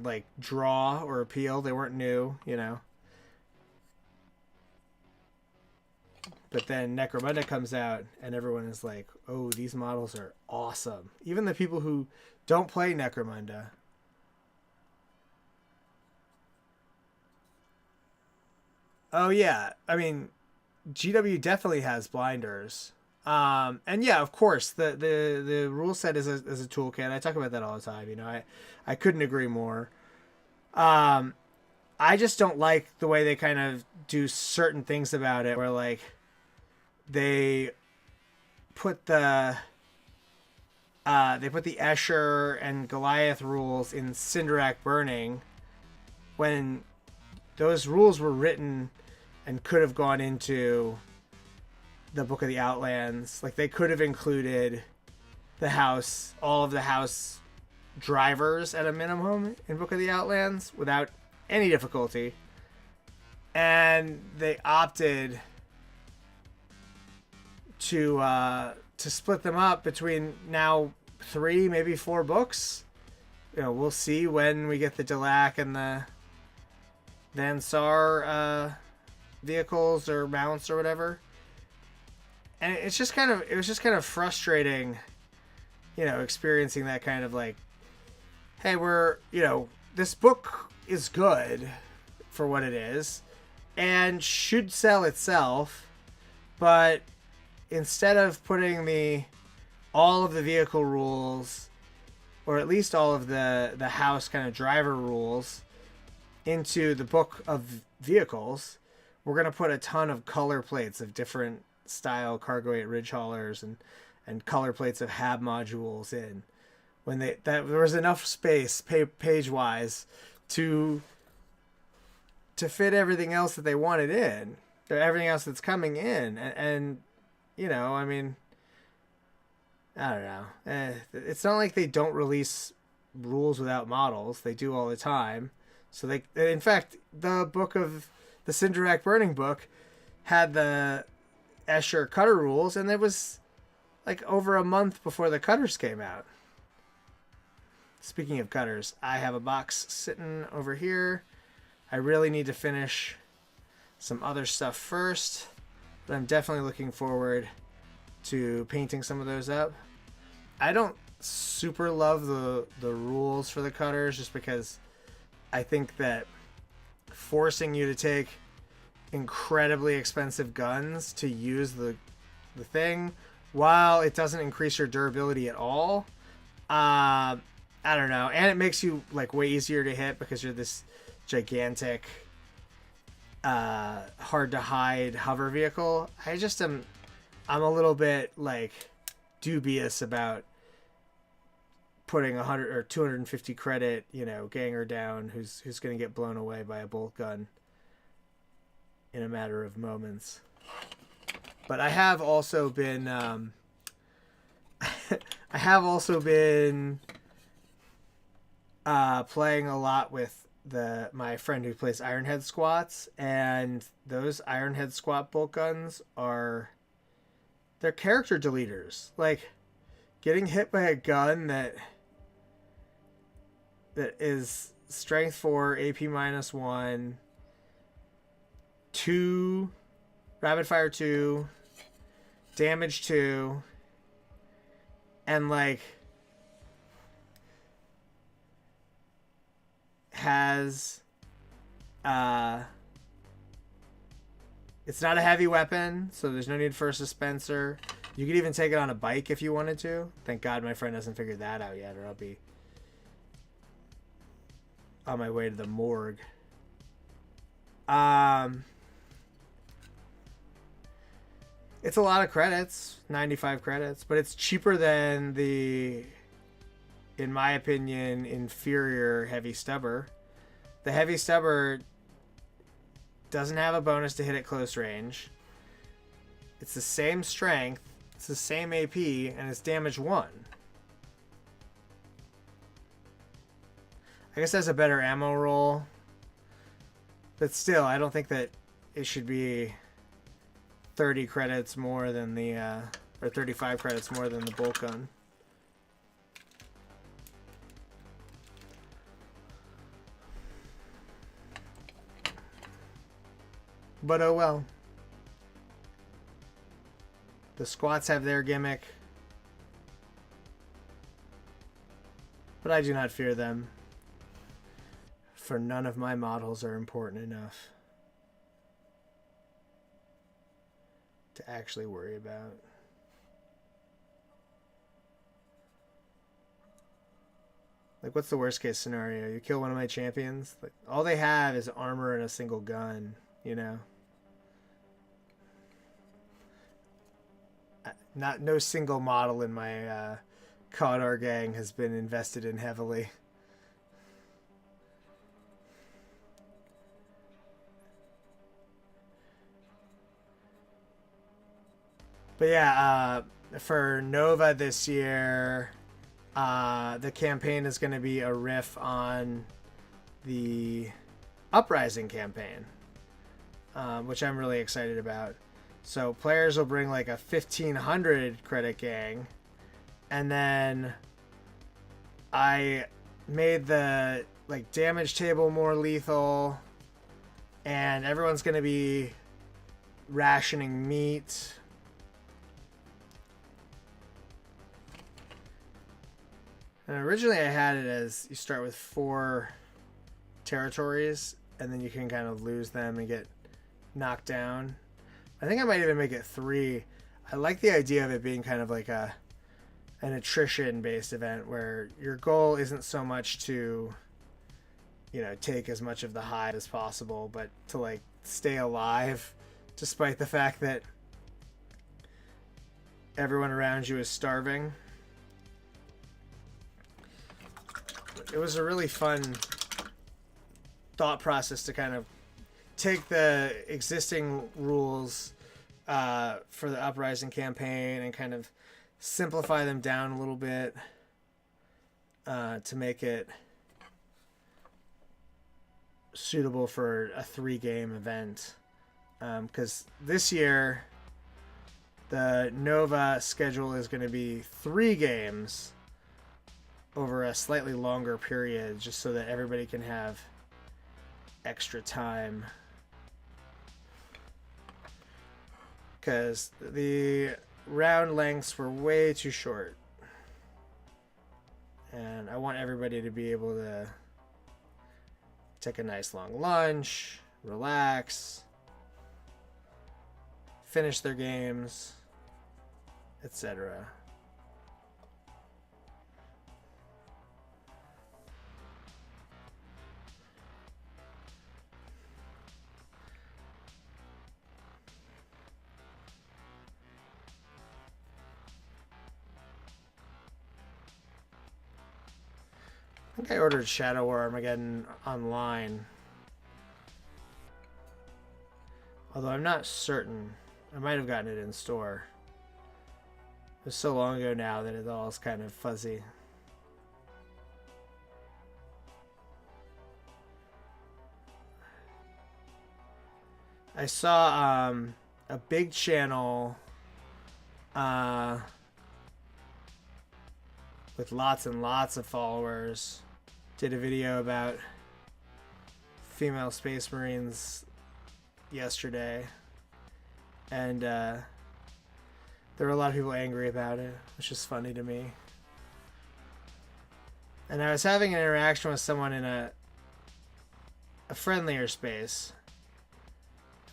like draw or appeal. They weren't new, you know. But then Necromunda comes out and everyone is like, oh, these models are awesome. Even the people who don't play Necromunda. Oh yeah, I mean, GW definitely has blinders. And yeah, of course, the rule set is a toolkit. I talk about that all the time. You know, I couldn't agree more. I just don't like the way they kind of do certain things about it, where like they put the Escher and Goliath rules in Cinderak Burning, when those rules were written and could have gone into the Book of the Outlands. Like, they could have included all of the house drivers at a minimum in Book of the Outlands without any difficulty. And they opted to split them up between now 3, maybe 4 books. You know, we'll see when we get the Delac and the Van Saar vehicles or mounts or whatever. And it was just kind of frustrating, you know, experiencing that kind of like, hey, this book is good for what it is and should sell itself, but instead of putting all of the vehicle rules, or at least all of the house kind of driver rules, into the book of vehicles, we're going to put a ton of color plates of different style cargo 8 ridge haulers and color plates of hab modules in, when there was enough space page wise to fit everything else that they wanted in, or everything else that's coming in. And you know, I mean, I don't know. It's not like they don't release rules without models. They do all the time. So in fact, the Cinderak Burning book had the Escher cutter rules, and it was like over a month before the cutters came out. Speaking of cutters, I have a box sitting over here. I really need to finish some other stuff first, but I'm definitely looking forward to painting some of those up. I don't super love the rules for the cutters, just because I think that forcing you to take incredibly expensive guns to use the thing, while it doesn't increase your durability at all, I don't know. And it makes you like way easier to hit because you're this gigantic hard to hide hover vehicle. I'm a little bit like dubious about putting 100 or 250 credit, you know, ganger down who's going to get blown away by a bolt gun in a matter of moments. But I have also been playing a lot with my friend who plays Ironhead squats, and those Ironhead squat bolt guns they're character deleters. Like, getting hit by a gun that is strength 4, AP -1, 2, rapid fire 2, damage 2, and like has it's not a heavy weapon, so there's no need for a suspensor. You could even take it on a bike if you wanted to. Thank God my friend hasn't figured that out yet, or I'll be on my way to the morgue. It's a lot of credits, 95 credits, but it's cheaper than the, in my opinion, inferior Heavy Stubber. The Heavy Stubber doesn't have a bonus to hit at close range. It's the same strength, it's the same AP, and it's damage 1. I guess that's a better ammo roll. But still, I don't think that it should be 30 credits more than the, or 35 credits more than the bolt gun. But oh well. The squats have their gimmick. But I do not fear them. For none of my models are important enough to actually worry about. Like, what's the worst case scenario? You kill one of my champions? Like, all they have is armor and a single gun, you know? No single model in my Gallowdark gang has been invested in heavily. But yeah, for Nova this year, the campaign is going to be a riff on the Uprising campaign, which I'm really excited about. So players will bring like a 1,500 credit gang, and then I made the like damage table more lethal, and everyone's going to be rationing meat. And originally I had it as you start with 4 territories and then you can kind of lose them and get knocked down. I think I might even make it 3. I like the idea of it being kind of like an attrition based event where your goal isn't so much to, you know, take as much of the hide as possible, but to like stay alive despite the fact that everyone around you is starving. It was a really fun thought process to kind of take the existing rules for the Uprising campaign and kind of simplify them down a little bit to make it suitable for a 3-game event. Because this year, the Nova schedule is going to be 3 games over a slightly longer period, just so that everybody can have extra time. Because the round lengths were way too short. And I want everybody to be able to take a nice long lunch, relax, finish their games, etc. I think I ordered Shadow War Armageddon online. Although I'm not certain. I might have gotten it in store. It was so long ago now that it all is kind of fuzzy. I saw a big channel with lots and lots of followers did a video about female Space Marines yesterday, and there were a lot of people angry about it, which is funny to me. And I was having an interaction with someone in a friendlier space,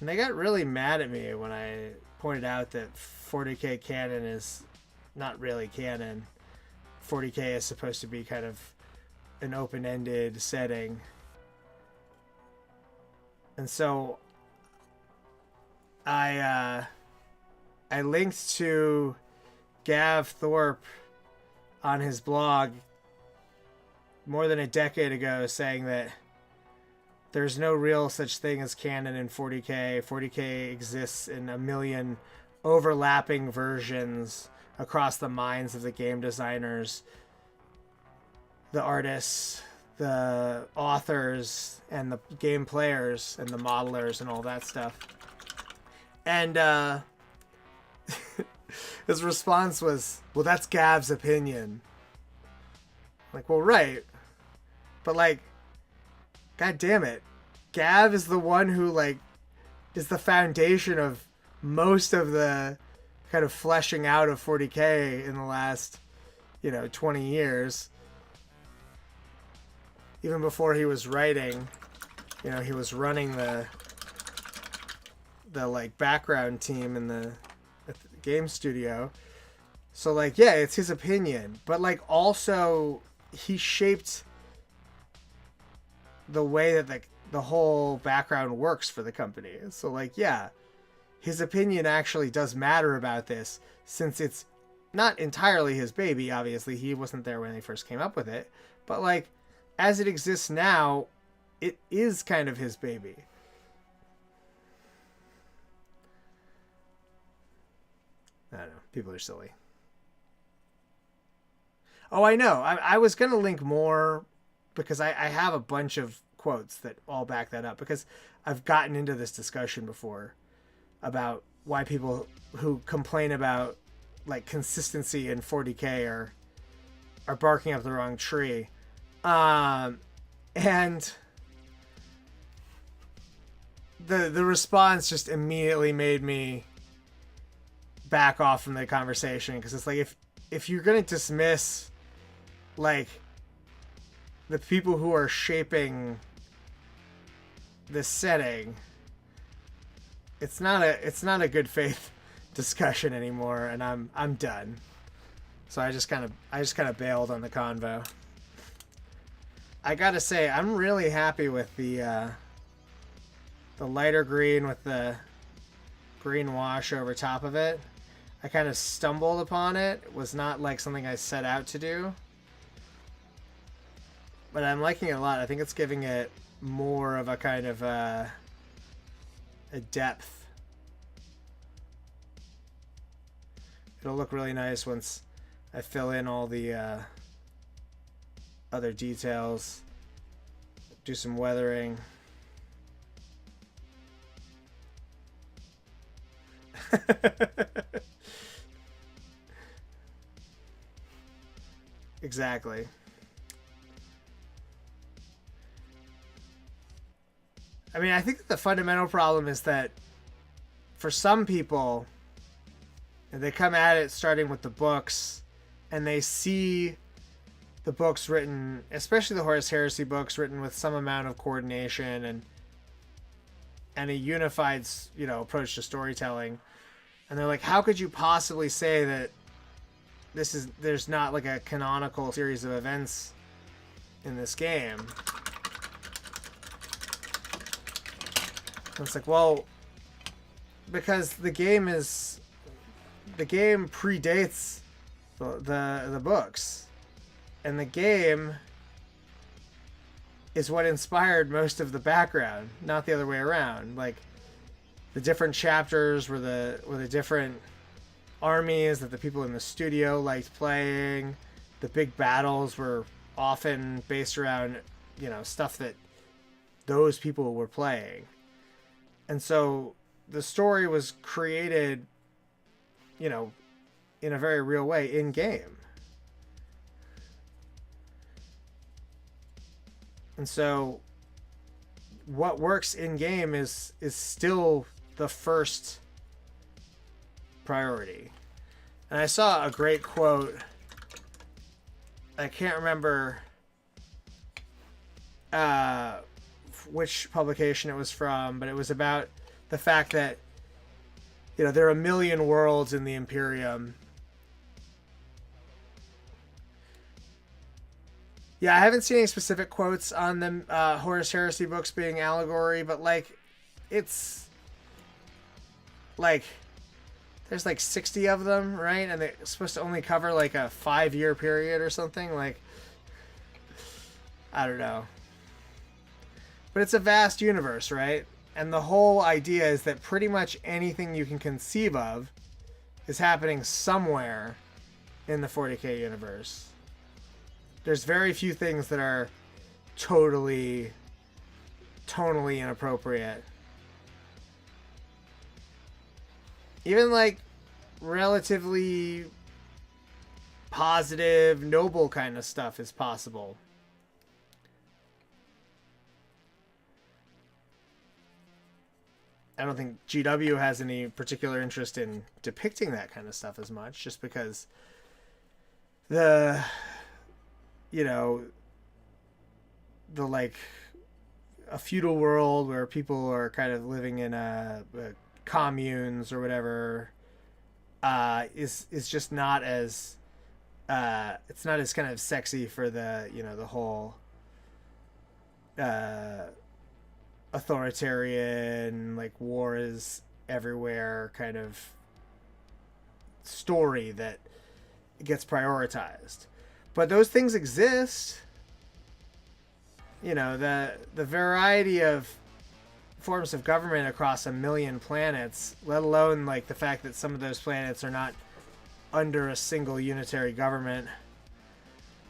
and they got really mad at me when I pointed out that 40k canon is not really canon. 40k is supposed to be kind of an open-ended setting. And so I linked to Gav Thorpe on his blog more than a decade ago saying that there's no real such thing as canon in 40k. 40k exists in a million overlapping versions across the minds of the game designers, the artists, the authors, and the game players, and the modelers, and all that stuff. And his response was, well, that's Gav's opinion. Like, well, right. But, like, God damn it. Gav is the one who, like, is the foundation of most of the kind of fleshing out of 40K in the last, 20 years. Even before he was writing, he was running the like background team at the game studio. So like, yeah, it's his opinion, but like also he shaped the way that the whole background works for the company. So like, yeah, his opinion actually does matter about this, since it's not entirely his baby. Obviously, he wasn't there when they first came up with it, but like, as it exists now, it is kind of his baby. I don't know. People are silly. Oh, I know. I was going to link more because I have a bunch of quotes that all back that up, because I've gotten into this discussion before about why people who complain about like consistency in 40K are barking up the wrong tree. And the response just immediately made me back off from the conversation, because it's like, if you're going to dismiss like the people who are shaping this setting, it's not a good faith discussion anymore, and I'm done. So I just kind of bailed on the convo. I gotta say, I'm really happy with the lighter green with the green wash over top of it. I kind of stumbled upon it. It was not like something I set out to do. But I'm liking it a lot. I think it's giving it more of a kind of a depth. It'll look really nice once I fill in all the other details, do some weathering. Exactly. I mean, I think that the fundamental problem is that for some people, they come at it starting with the books, and they see the books written, especially the Horus Heresy books, written with some amount of coordination and a unified, approach to storytelling. And they're like, how could you possibly say that there's not like a canonical series of events in this game? And it's like, well, because the game predates the books, and the game is what inspired most of the background, not the other way around. Like, the different chapters were the different armies that the people in the studio liked playing. The big battles were often based around, stuff that those people were playing. And so the story was created, in a very real way in game. And so what works in game is still the first priority. And I saw a great quote. I can't remember which publication it was from, but it was about the fact that there are a million worlds in the Imperium. Yeah, I haven't seen any specific quotes on the Horus Heresy books being allegory, but like, it's like there's like 60 of them, right? And they're supposed to only cover like a 5-year period or something. Like, I don't know. But it's a vast universe, right? And the whole idea is that pretty much anything you can conceive of is happening somewhere in the 40k universe. There's very few things that are totally tonally inappropriate. Even like relatively positive, noble kind of stuff is possible. I don't think GW has any particular interest in depicting that kind of stuff as much, just because the like a feudal world where people are kind of living in communes or whatever is just not as it's not as kind of sexy for the the whole authoritarian, like war is everywhere kind of story that gets prioritized. But those things exist. The variety of forms of government across 1 million planets, let alone like the fact that some of those planets are not under a single unitary government,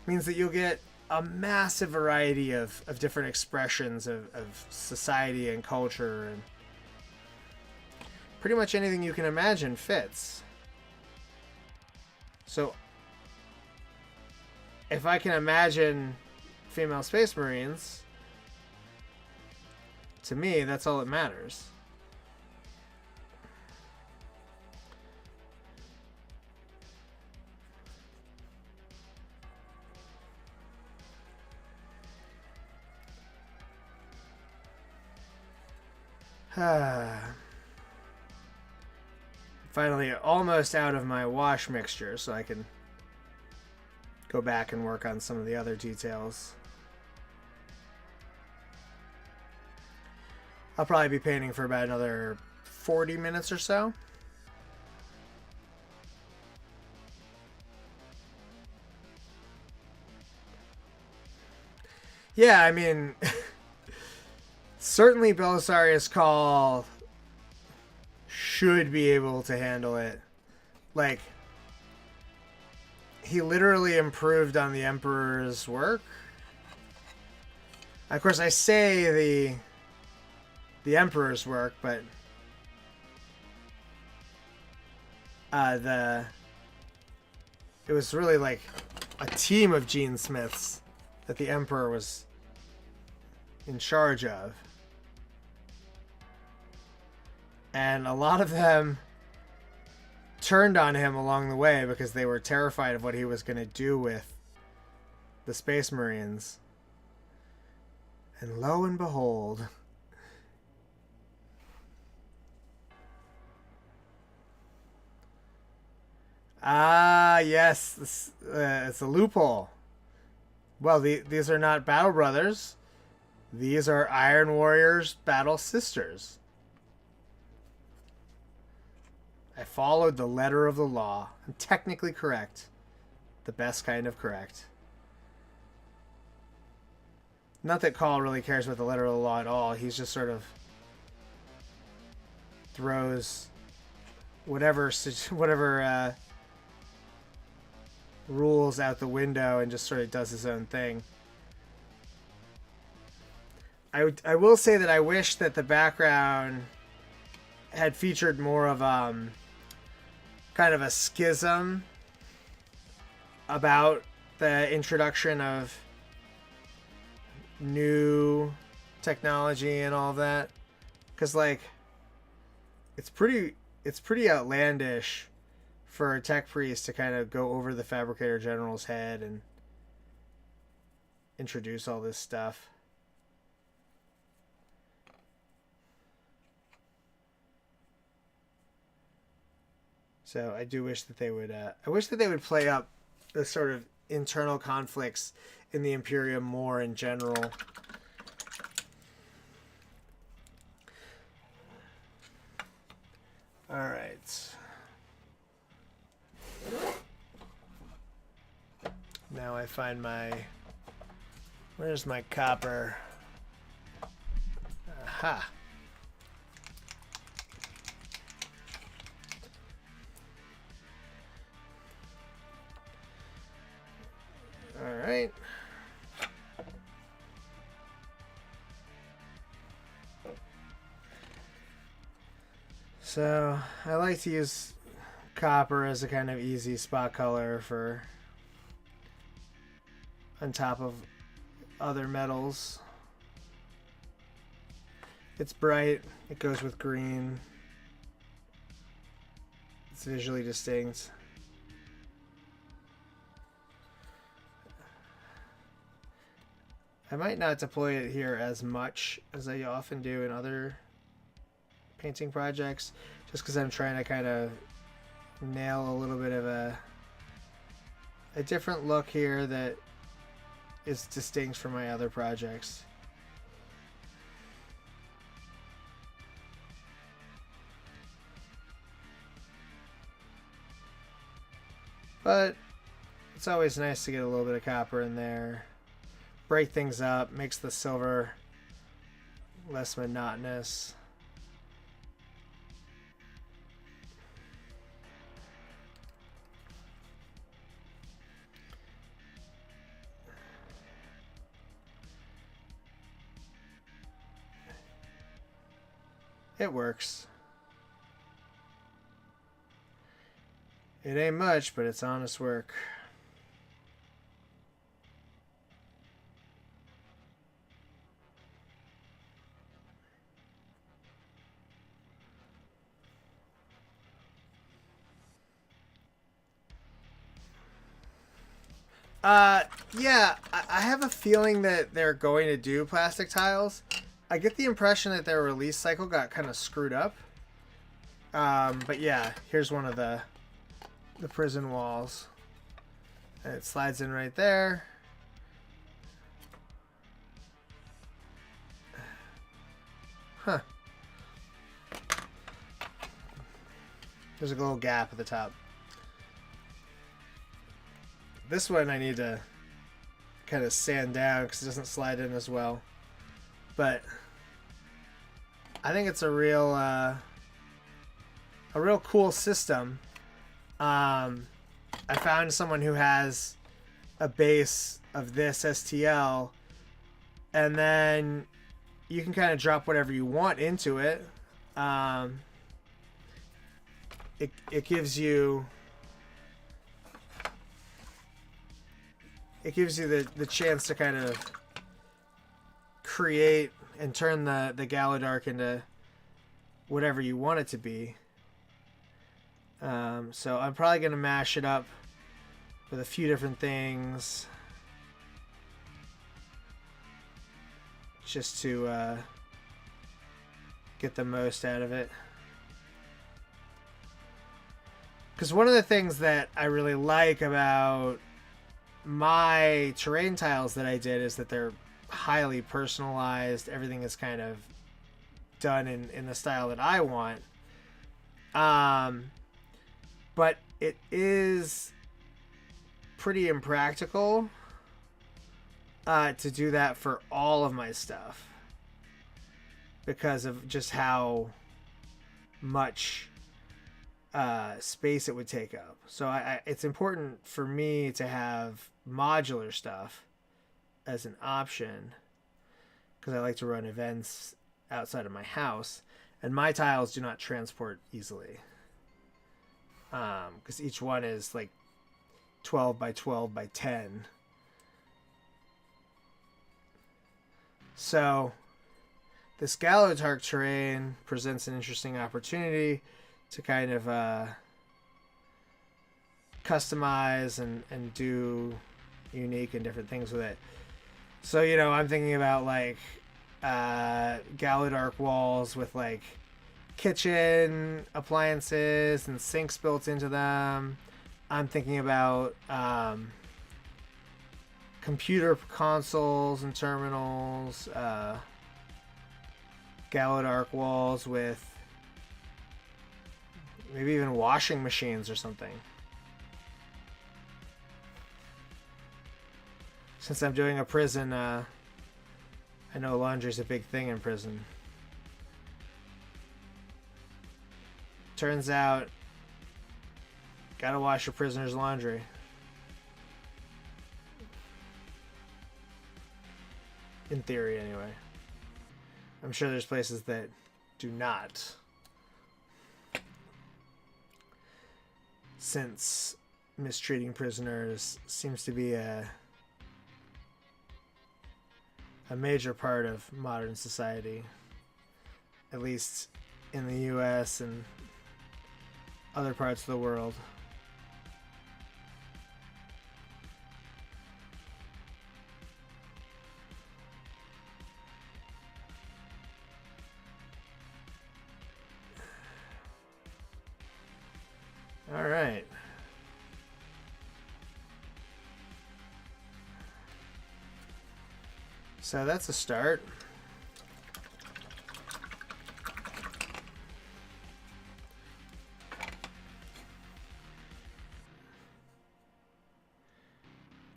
means that you'll get a massive variety of different expressions of society and culture, and pretty much anything you can imagine fits. So if I can imagine female space marines, to me that's all that matters. Finally almost out of my wash mixture, so I can go back and work on some of the other details. I'll probably be painting for about another 40 minutes or so. Yeah, I mean, certainly Belisarius Karl should be able to handle it. Like, he literally improved on the Emperor's work. Of course, I say the Emperor's work, but it was really like a team of Genesmiths that the Emperor was in charge of. And a lot of them turned on him along the way because they were terrified of what he was going to do with the Space Marines. And lo and behold, yes, it's a loophole. Well, these are not Battle Brothers. These are Iron Warriors Battle Sisters. I followed the letter of the law. I'm technically correct. The best kind of correct. Not that Karl really cares about the letter of the law at all. He's just sort of throws whatever rules out the window and just sort of does his own thing. I will say that I wish that the background had featured more of kind of a schism about the introduction of new technology and all of that, because like it's pretty outlandish for a tech priest to kind of go over the Fabricator General's head and introduce all this stuff. So I do wish that they would. I wish that they would play up the sort of internal conflicts in the Imperium more in general. All right. Now I find my. Where's my copper? Aha. So I like to use copper as a kind of easy spot color for on top of other metals. It's bright, it goes with green, it's visually distinct. I might not deploy it here as much as I often do in other painting projects, just because I'm trying to kind of nail a little bit of a different look here that is distinct from my other projects. But it's always nice to get a little bit of copper in there. Break things up, makes the silver less monotonous. It works. It ain't much, but it's honest work. Yeah, I have a feeling that they're going to do plastic tiles. I get the impression that their release cycle got kind of screwed up. But yeah, here's one of the prison walls. And it slides in right there. Huh. There's a little gap at the top. This one I need to kind of sand down because it doesn't slide in as well. But I think it's a real cool system. I found someone who has a base of this STL, and then you can kind of drop whatever you want into it. It gives you the chance to kind of create and turn the Gallowdark into whatever you want it to be. So I'm probably going to mash it up with a few different things just to get the most out of it. Because one of the things that I really like about my terrain tiles that I did is that they're highly personalized. Everything is kind of done in the style that I want. But it is pretty impractical to do that for all of my stuff because of just how much space it would take up. So it's important for me to have modular stuff as an option because I like to run events outside of my house, and my tiles do not transport easily because each one is like 12 by 12 by 10. So this Gallowdark terrain presents an interesting opportunity to kind of customize and do unique and different things with it. So, you know, I'm thinking about like Gallowdark walls with like kitchen appliances and sinks built into them. I'm thinking about computer consoles and terminals, Gallowdark walls with maybe even washing machines or something. Since I'm doing a prison, I know laundry's a big thing in prison. Turns out, gotta wash your prisoner's laundry. In theory, anyway. I'm sure there's places that do not. since mistreating prisoners seems to be a major part of modern society, at least in the US and other parts of the world. All right. So that's a start.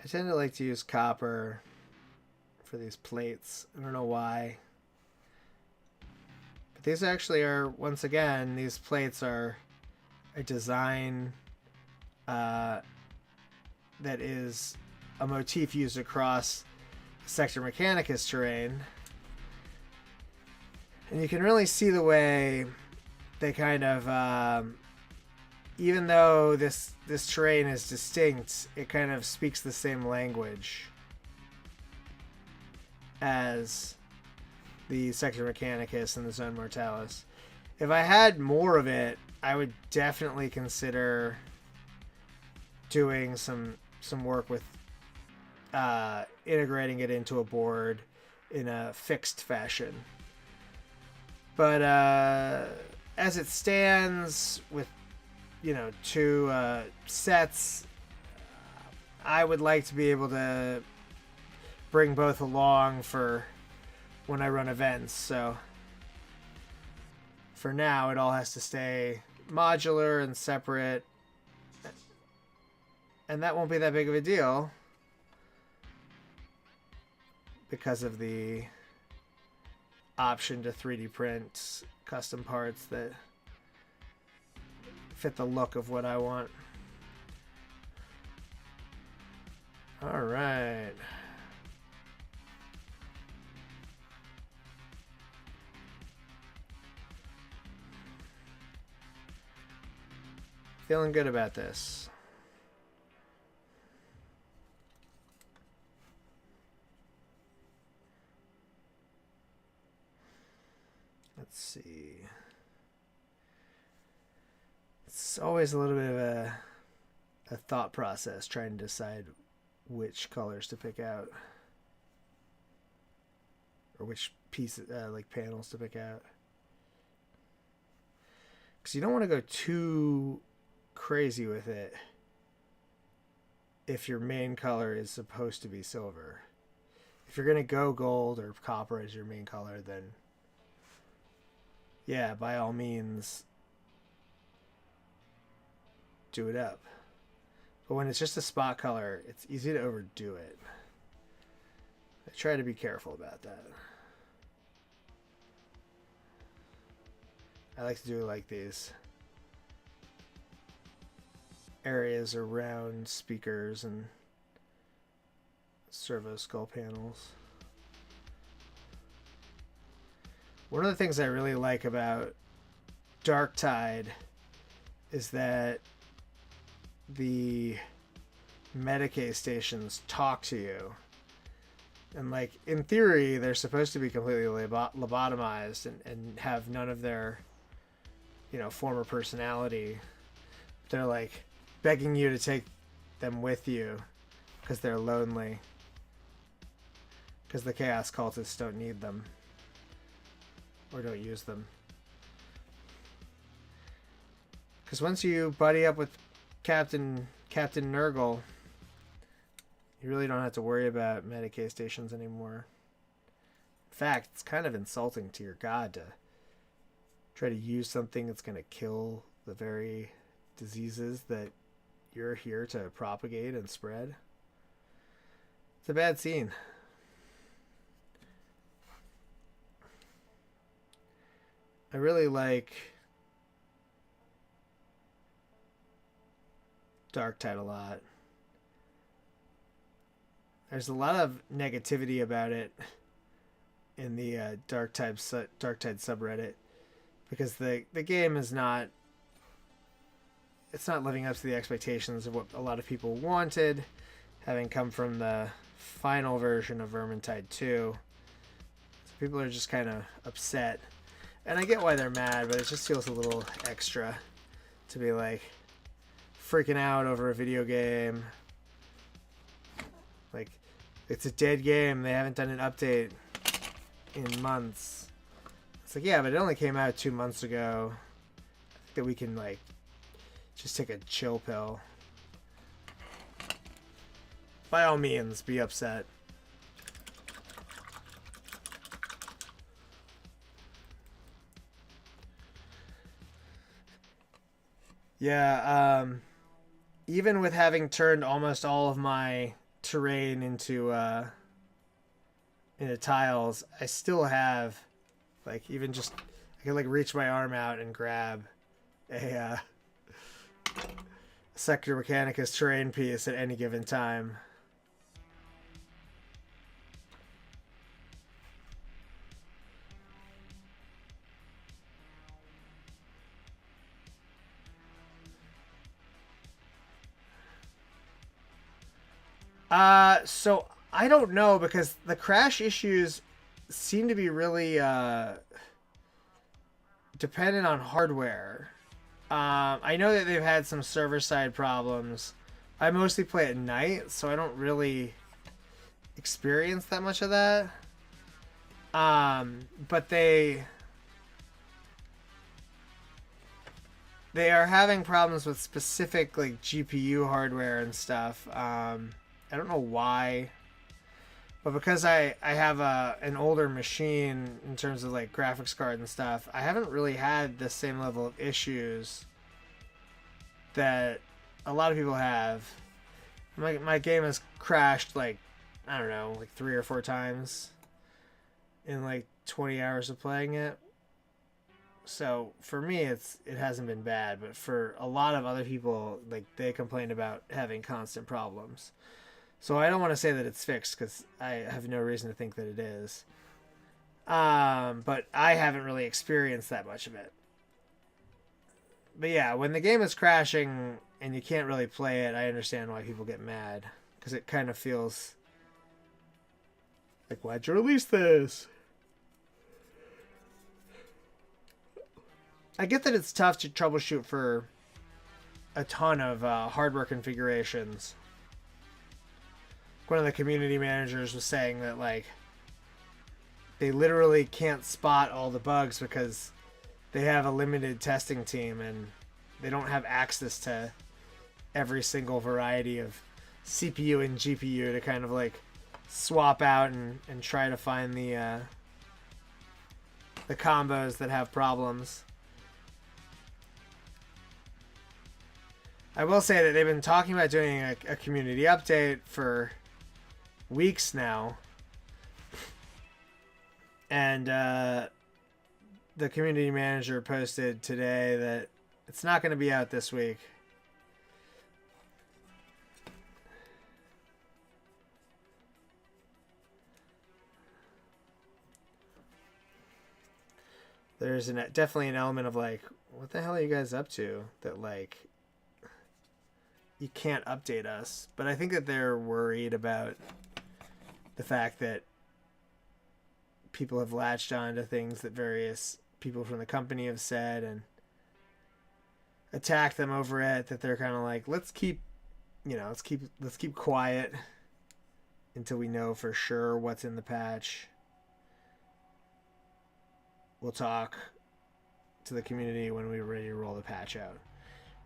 I tend to like to use copper for these plates. I don't know why. But these actually are, once again, these plates are a design that is a motif used across Sector Mechanicus terrain. And you can really see the way they kind of, even though this terrain is distinct, it kind of speaks the same language as the Sector Mechanicus and the Zone Mortalis. If I had more of it, I would definitely consider doing some work with integrating it into a board in a fixed fashion. But as it stands, with 2 sets, I would like to be able to bring both along for when I run events. So for now, it all has to stay modular and separate, and that won't be that big of a deal because of the option to 3D print custom parts that fit the look of what I want. All right. Feeling good about this. Let's see. It's always a little bit of a thought process trying to decide which colors to pick out, or which pieces, like panels to pick out, because you don't want to go too crazy with it if your main color is supposed to be silver. If you're going to go gold or copper as your main color, then yeah, by all means, do it up. But when it's just a spot color, it's easy to overdo it. I try to be careful about that. I like to do like these areas around speakers and servo skull panels. One of the things I really like about Darktide is that the Medicae stations talk to you. And like, in theory, they're supposed to be completely lobotomized and have none of their, former personality. They're like begging you to take them with you because they're lonely. Because the Chaos Cultists don't need them. Or don't use them. Because once you buddy up with Captain Nurgle, you really don't have to worry about Medicae stations anymore. In fact, it's kind of insulting to your god to try to use something that's going to kill the very diseases that you're here to propagate and spread. It's a bad scene. I really like Darktide a lot. There's a lot of negativity about it in the Darktide subreddit because the game is not it's not living up to the expectations of what a lot of people wanted, having come from the final version of Vermintide 2. So people are just kind of upset. And I get why they're mad, but it just feels a little extra to be like freaking out over a video game. Like, it's a dead game. They haven't done an update in months. It's like, yeah, but it only came out 2 months ago. I think that we can, like, just take a chill pill. By all means, be upset. Yeah, even with having turned almost all of my terrain into tiles, I still have, like, even just, I can, like, reach my arm out and grab a Sector Mechanicus terrain piece at any given time. So I don't know, because the crash issues seem to be really dependent on hardware. I know that they've had some server side problems. I mostly play at night, so I don't really experience that much of that. But they are having problems with specific, like, GPU hardware and stuff. I don't know why, but because I have an older machine in terms of, like, graphics card and stuff, I haven't really had the same level of issues that a lot of people have. My game has crashed, like, I don't know, like 3 or 4 times in, like, 20 hours of playing it. So for me, it hasn't been bad, but for a lot of other people, like, they complain about having constant problems. So I don't want to say that it's fixed, because I have no reason to think that it is. But I haven't really experienced that much of it. But yeah, when the game is crashing and you can't really play it, I understand why people get mad, because it kind of feels like, why'd you release this? I get that it's tough to troubleshoot for a ton of hardware configurations. One of the community managers was saying that, like, they literally can't spot all the bugs because they have a limited testing team and they don't have access to every single variety of CPU and GPU to kind of, like, swap out and try to find the combos that have problems. I will say that they've been talking about doing a community update for weeks now, and the community manager posted today that it's not going to be out this week. There's definitely an element of, like, what the hell are you guys up to that, like, you can't update us? But I think that they're worried about the fact that people have latched on to things that various people from the company have said and attacked them over it, that they're kind of like, let's keep quiet until we know for sure what's in the patch. We'll talk to the community when we're ready to roll the patch out.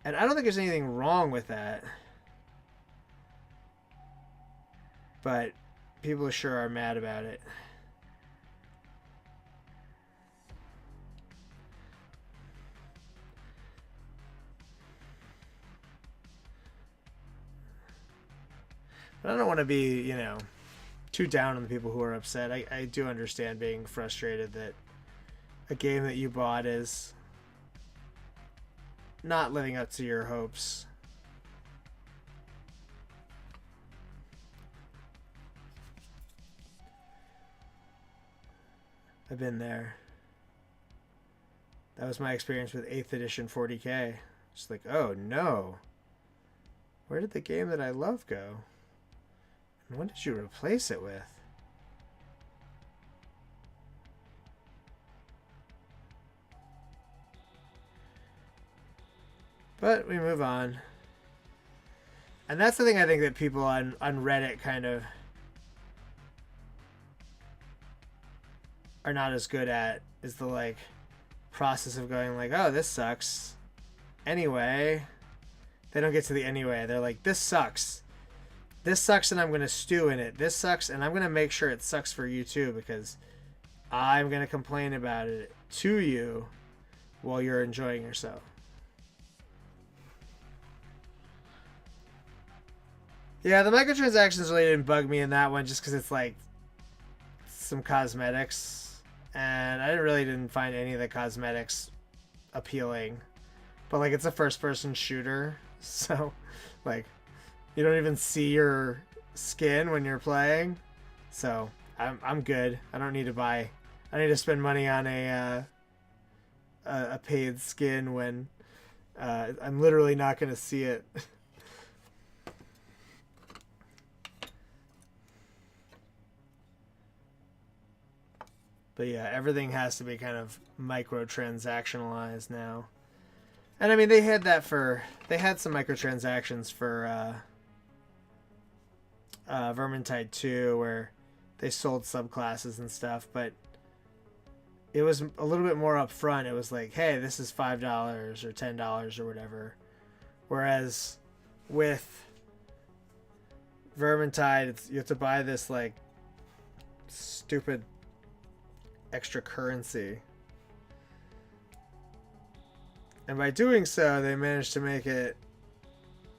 And I don't think there's anything wrong with that, but people sure are mad about it. But I don't want to be, too down on the people who are upset. I do understand being frustrated that a game that you bought is not living up to your hopes. I've been there. That was my experience with 8th edition 40K. It's like, oh no. Where did the game that I love go? And what did you replace it with? But we move on. And that's the thing I think that people on Reddit kind of are not as good at, is the like process of going like, oh, this sucks. Anyway. They don't get to the anyway. They're like, this sucks. This sucks and I'm going to stew in it. This sucks and I'm going to make sure it sucks for you too, because I'm going to complain about it to you while you're enjoying yourself. Yeah, the microtransactions really didn't bug me in that one, just because it's like some cosmetics, and I really didn't find any of the cosmetics appealing. But like, it's a first-person shooter, so like, you don't even see your skin when you're playing, so I'm good. I don't need to buy. I need to spend money on a paid skin when I'm literally not going to see it. But yeah, everything has to be kind of microtransactionalized now. And I mean, they had some microtransactions for Vermintide 2, where they sold subclasses and stuff, but it was a little bit more upfront. It was like, hey, this is $5 or $10 or whatever. Whereas with Vermintide, you have to buy this like stupid extra currency, and by doing so they managed to make it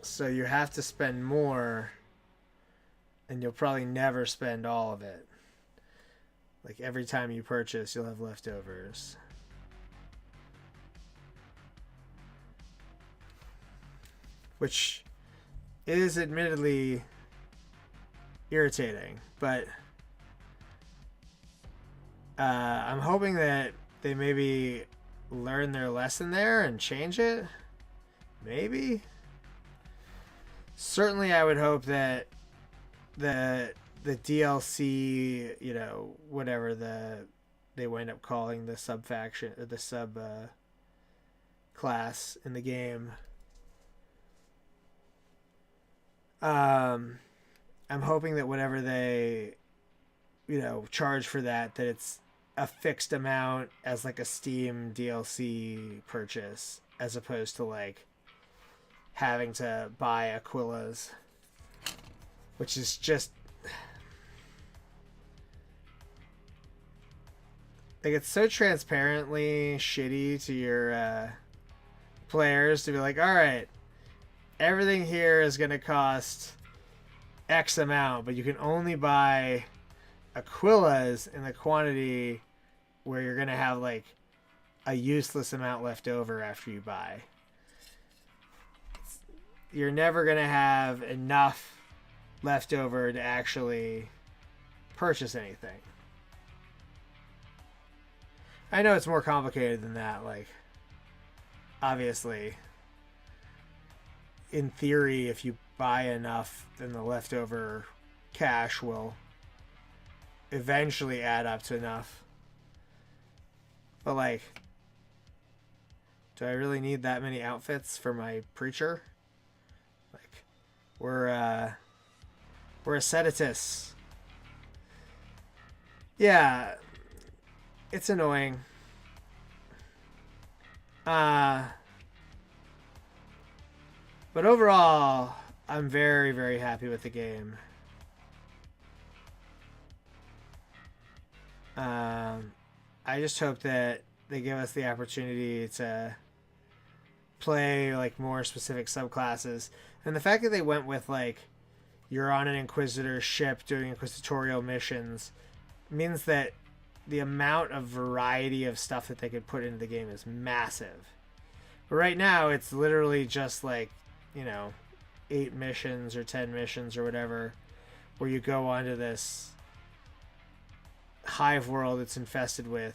so you have to spend more, and you'll probably never spend all of it. Like, every time you purchase, you'll have leftovers, which is admittedly irritating, but I'm hoping that they maybe learn their lesson there and change it. Maybe. Certainly, I would hope that the DLC, you know, whatever they wind up calling the sub faction, or the sub class in the game. I'm hoping that whatever they, you know, charge for that it's a fixed amount as like a Steam DLC purchase, as opposed to like having to buy Aquila's, which is just like, it's so transparently shitty to your players to be like, all right, everything here is going to cost X amount, but you can only buy Aquila's in the quantity where you're going to have like a useless amount left over after you buy. You're never going to have enough left over to actually purchase anything. I know it's more complicated than that. Like, obviously, in theory, if you buy enough, then the leftover cash will eventually add up to enough. But like, do I really need that many outfits for my preacher? Like, we're ascetists. Yeah, it's annoying. But overall, I'm very, very happy with the game. I just hope that they give us the opportunity to play like more specific subclasses, and the fact that they went with like, you're on an Inquisitor ship doing inquisitorial missions, means that the amount of variety of stuff that they could put into the game is massive. But right now, it's literally just like, you know, 8 missions or 10 missions or whatever, where you go onto this hive world that's infested with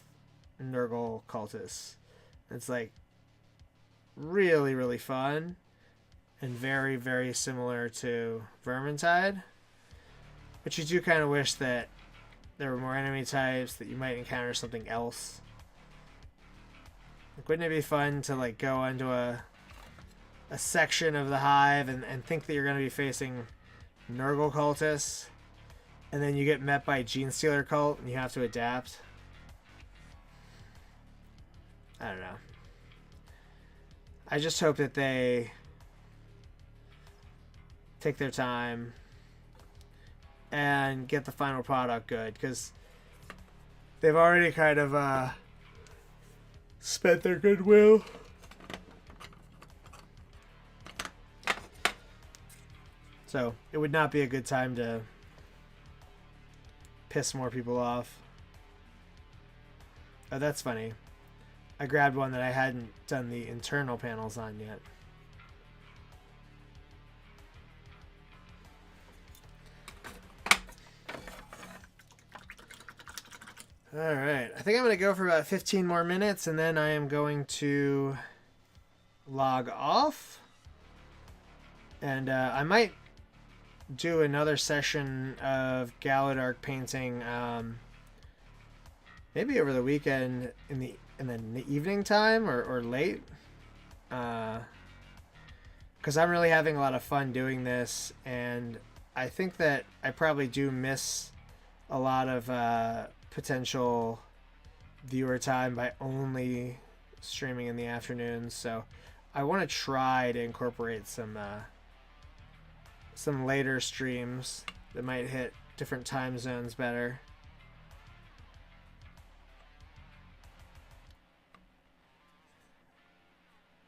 Nurgle cultists. It's like, really, really fun and very, very similar to Vermintide. But you do kind of wish that there were more enemy types, that you might encounter something else. Like, wouldn't it be fun to like go into a section of the hive and think that you're going to be facing Nurgle cultists, and then you get met by Gene Stealer cult and you have to adapt? I don't know. I just hope that they take their time and get the final product good, because they've already kind of spent their goodwill. So it would not be a good time to piss more people off. Oh, that's funny. I grabbed one that I hadn't done the internal panels on yet. Alright, I think I'm going to go for about 15 more minutes, and then I am going to log off. And I might do another session of Gallowdark painting, maybe over the weekend in the evening time or late, because I'm really having a lot of fun doing this, and I think that I probably do miss a lot of potential viewer time by only streaming in the afternoons. So I want to try to incorporate some later streams that might hit different time zones better.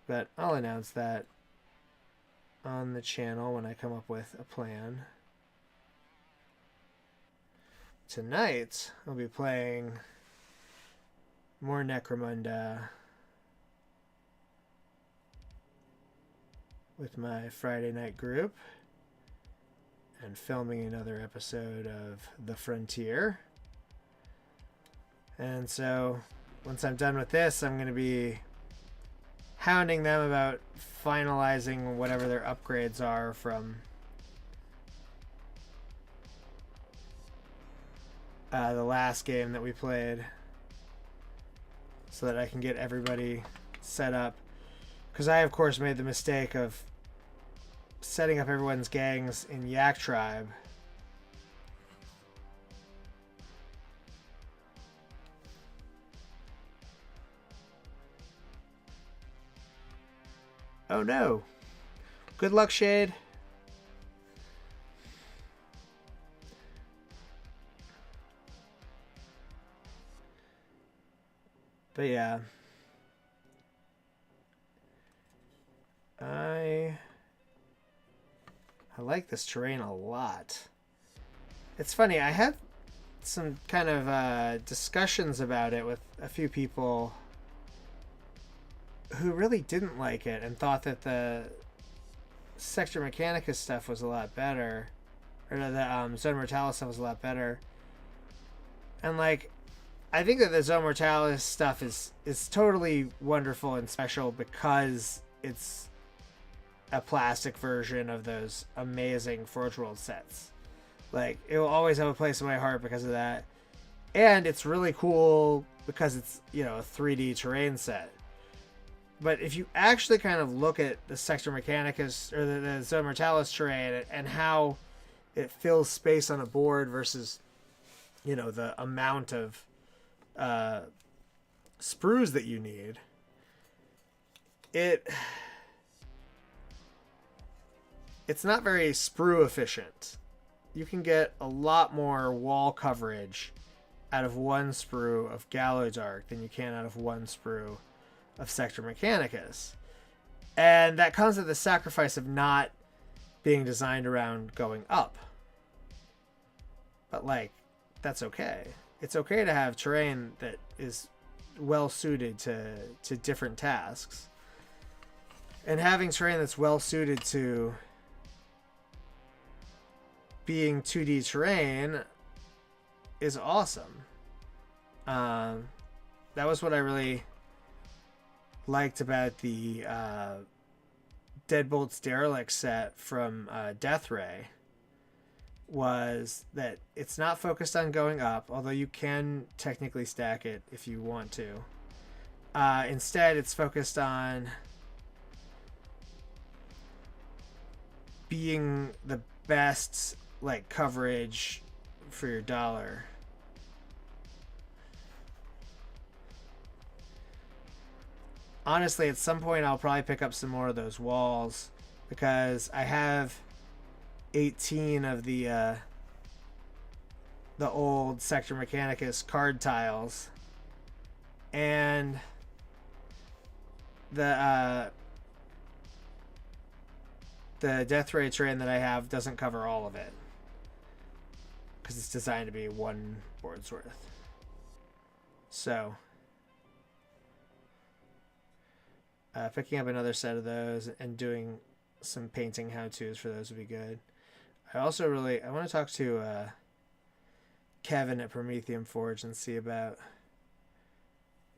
But I'll announce that on the channel when I come up with a plan. Tonight, I'll be playing more Necromunda with my Friday night group and filming another episode of The Frontier. And so, once I'm done with this, I'm going to be hounding them about finalizing whatever their upgrades are from the last game that we played, so that I can get everybody set up. Because I, of course, made the mistake of setting up everyone's gangs in Yak Tribe. Oh no. Good luck, Shade. But yeah, I like this terrain a lot. It's funny, I had some kind of discussions about it with a few people who really didn't like it and thought that the Sector Mechanicus stuff was a lot better, or the Zone Mortalis stuff was a lot better. And like, I think that the Zone Mortalis stuff is totally wonderful and special because it's a plastic version of those amazing Forge World sets. Like, it will always have a place in my heart because of that. And it's really cool because it's, you know, a 3D terrain set. But if you actually kind of look at the Sector Mechanicus or the Zone Mortalis terrain and how it fills space on a board versus, you know, the amount of sprues that you need, it's not very sprue efficient. You can get a lot more wall coverage out of one sprue of Gallowdark than you can out of one sprue of Sector Mechanicus. And that comes at the sacrifice of not being designed around going up. But like, that's okay. It's okay to have terrain that is well suited to different tasks. And having terrain that's well suited to being 2D terrain is awesome. That was what I really liked about the Deadbolt's Derelict set from Death Ray was that it's not focused on going up, although you can technically stack it if you want to. Instead, it's focused on being the best like coverage for your dollar. Honestly, at some point I'll probably pick up some more of those walls because I have 18 of the old Sector Mechanicus card tiles, and the Death Ray train that I have doesn't cover all of it because it's designed to be one board's worth. So picking up another set of those and doing some painting how-tos for those would be good. I also I want to talk to Kevin at Prometheum Forge and see about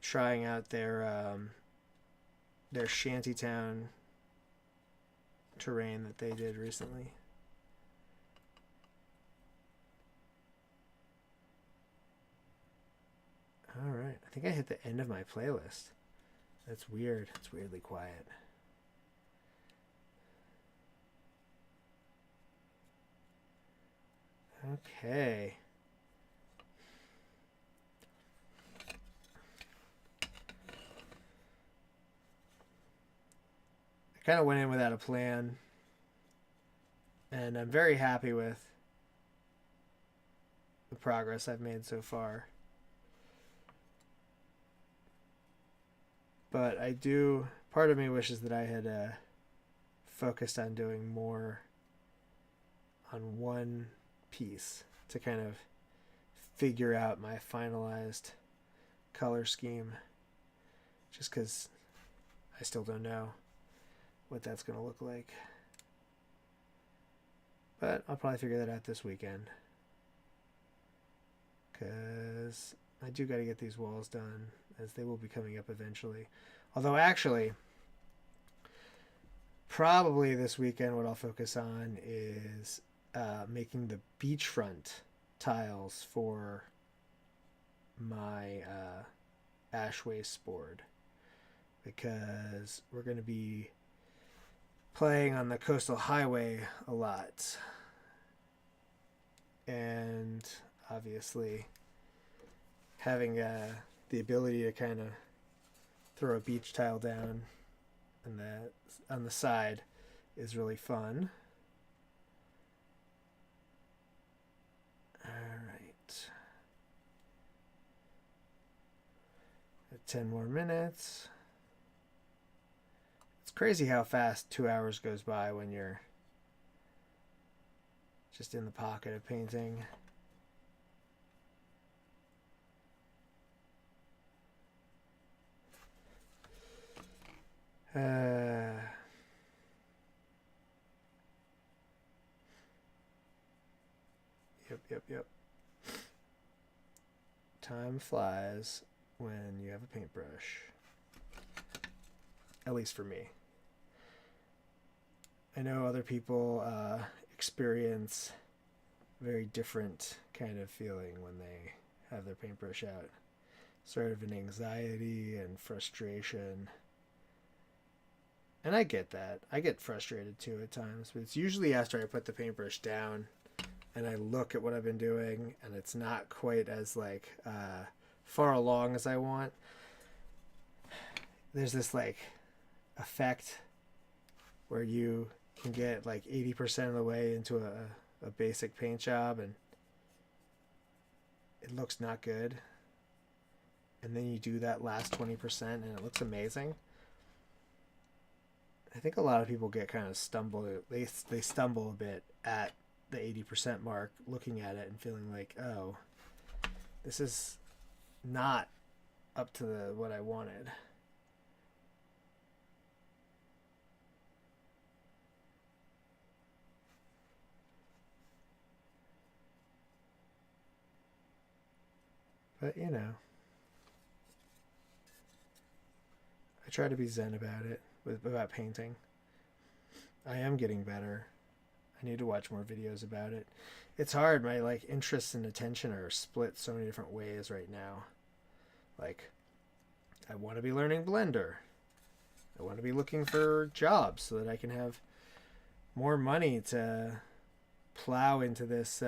trying out their shantytown terrain that they did recently. All right, I think I hit the end of my playlist. That's weird. It's weirdly quiet. Okay. I kind of went in without a plan, and I'm very happy with the progress I've made so far. But part of me wishes that I had focused on doing more on one piece to kind of figure out my finalized color scheme, just because I still don't know what that's going to look like. But I'll probably figure that out this weekend, because I do got to get these walls done, as they will be coming up eventually. Although actually, probably this weekend what I'll focus on is making the beachfront tiles for my ash waste board, because we're going to be playing on the coastal highway a lot, and obviously having the ability to kind of throw a beach tile down and that on the side is really fun. All right, 10 more minutes. It's crazy how fast 2 hours goes by when you're just in the pocket of painting. Yep. Time flies when you have a paintbrush. At least for me. I know other people experience very different kind of feeling when they have their paintbrush out. Sort of an anxiety and frustration. And I get that. I get frustrated too at times, but it's usually after I put the paintbrush down and I look at what I've been doing and it's not quite as far along as I want. There's this effect where you can get 80% of the way into a basic paint job and it looks not good. And then you do that last 20% and it looks amazing. I think a lot of people get kind of they stumble a bit at the 80% mark, looking at it and feeling like, oh, this is not up to what I wanted. But I try to be zen about it, about painting. I am getting better. I need to watch more videos about it. It's hard. My like interests and attention are split so many different ways right now. Like, I want to be learning Blender. I want to be looking for jobs so that I can have more money to plow into this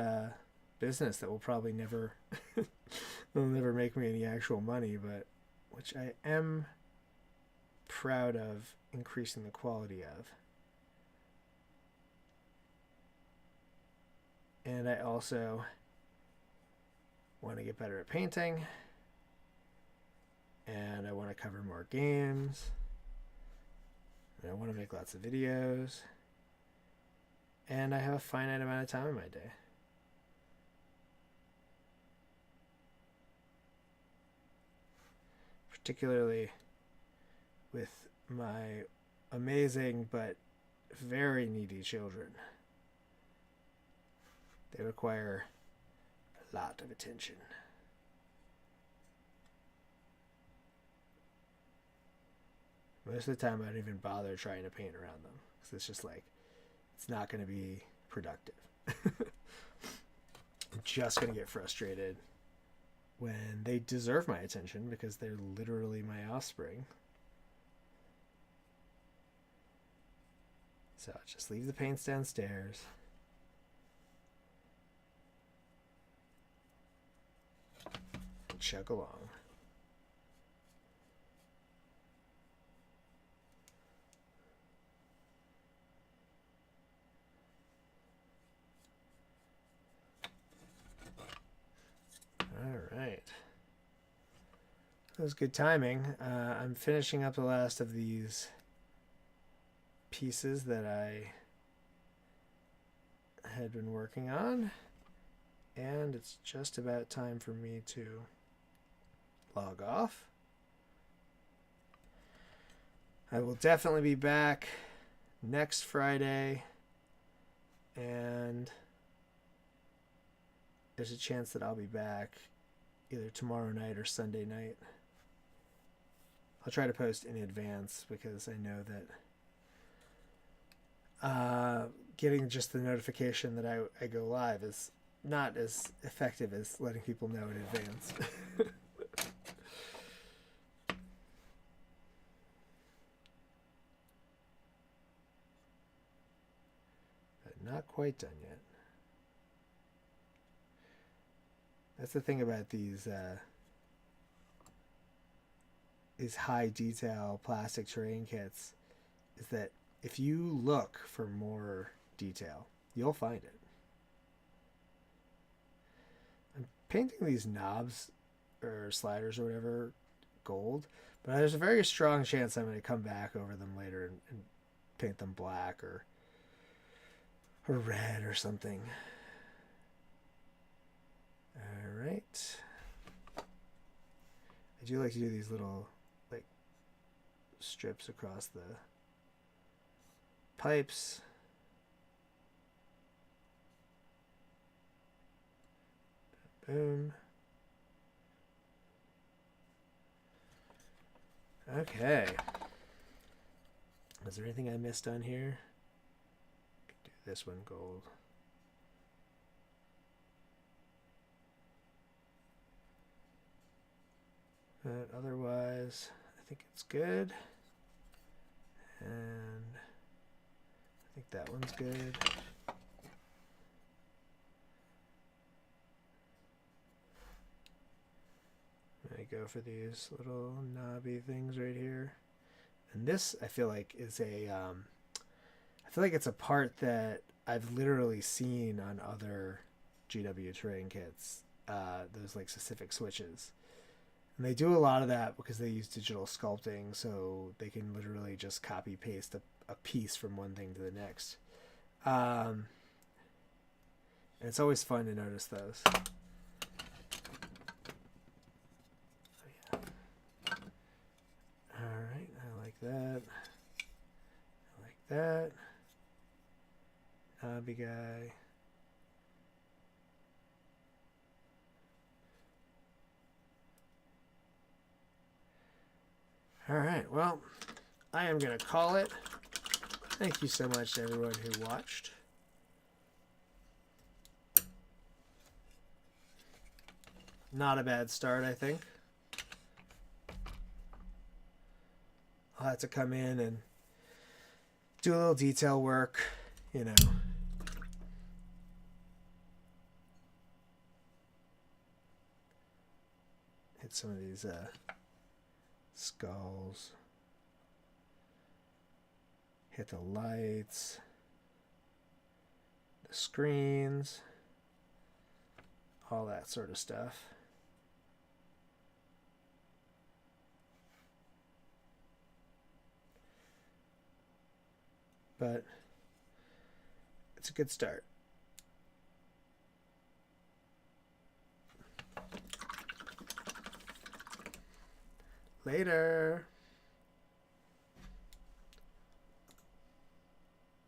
business that will probably never will never make me any actual money, but which I am proud of increasing the quality of. And I also want to get better at painting, and I want to cover more games, and I want to make lots of videos, and I have a finite amount of time in my day. Particularly with my amazing but very needy children. They require a lot of attention. Most of the time I don't even bother trying to paint around them, because it's just like, it's not going to be productive. I'm just going to get frustrated when they deserve my attention, because they're literally my offspring. So just leave the paints downstairs. And chug along. All right. That was good timing. I'm finishing up the last of these pieces that I had been working on, and it's just about time for me to log off. I will definitely be back next Friday, and there's a chance that I'll be back either tomorrow night or Sunday night. I'll try to post in advance, because I know that getting just the notification that I go live is not as effective as letting people know in advance. But not quite done yet. That's the thing about these high detail plastic terrain kits, is that if you look for more detail, you'll find it. I'm painting these knobs or sliders or whatever gold, but there's a very strong chance I'm going to come back over them later and paint them black or red or something. All right. I do like to do these little like strips across the pipes. Boom. Okay. Is there anything I missed on here? Do this one gold. But otherwise, I think it's good. And I think that one's good. I go for these little knobby things right here. And this, I feel like, is a, I feel like it's a part that I've literally seen on other GW terrain kits. Those like specific switches. And they do a lot of that because they use digital sculpting, so they can literally just copy paste a piece from one thing to the next. And it's always fun to notice those. Alright, I like that. I like that. Knobby guy. All right, well, I am going to call it. Thank you so much to everyone who watched. Not a bad start, I think. I'll have to come in and do a little detail work, you know. Hit some of these skulls. Hit the lights. The screens. All that sort of stuff. But it's a good start. Later.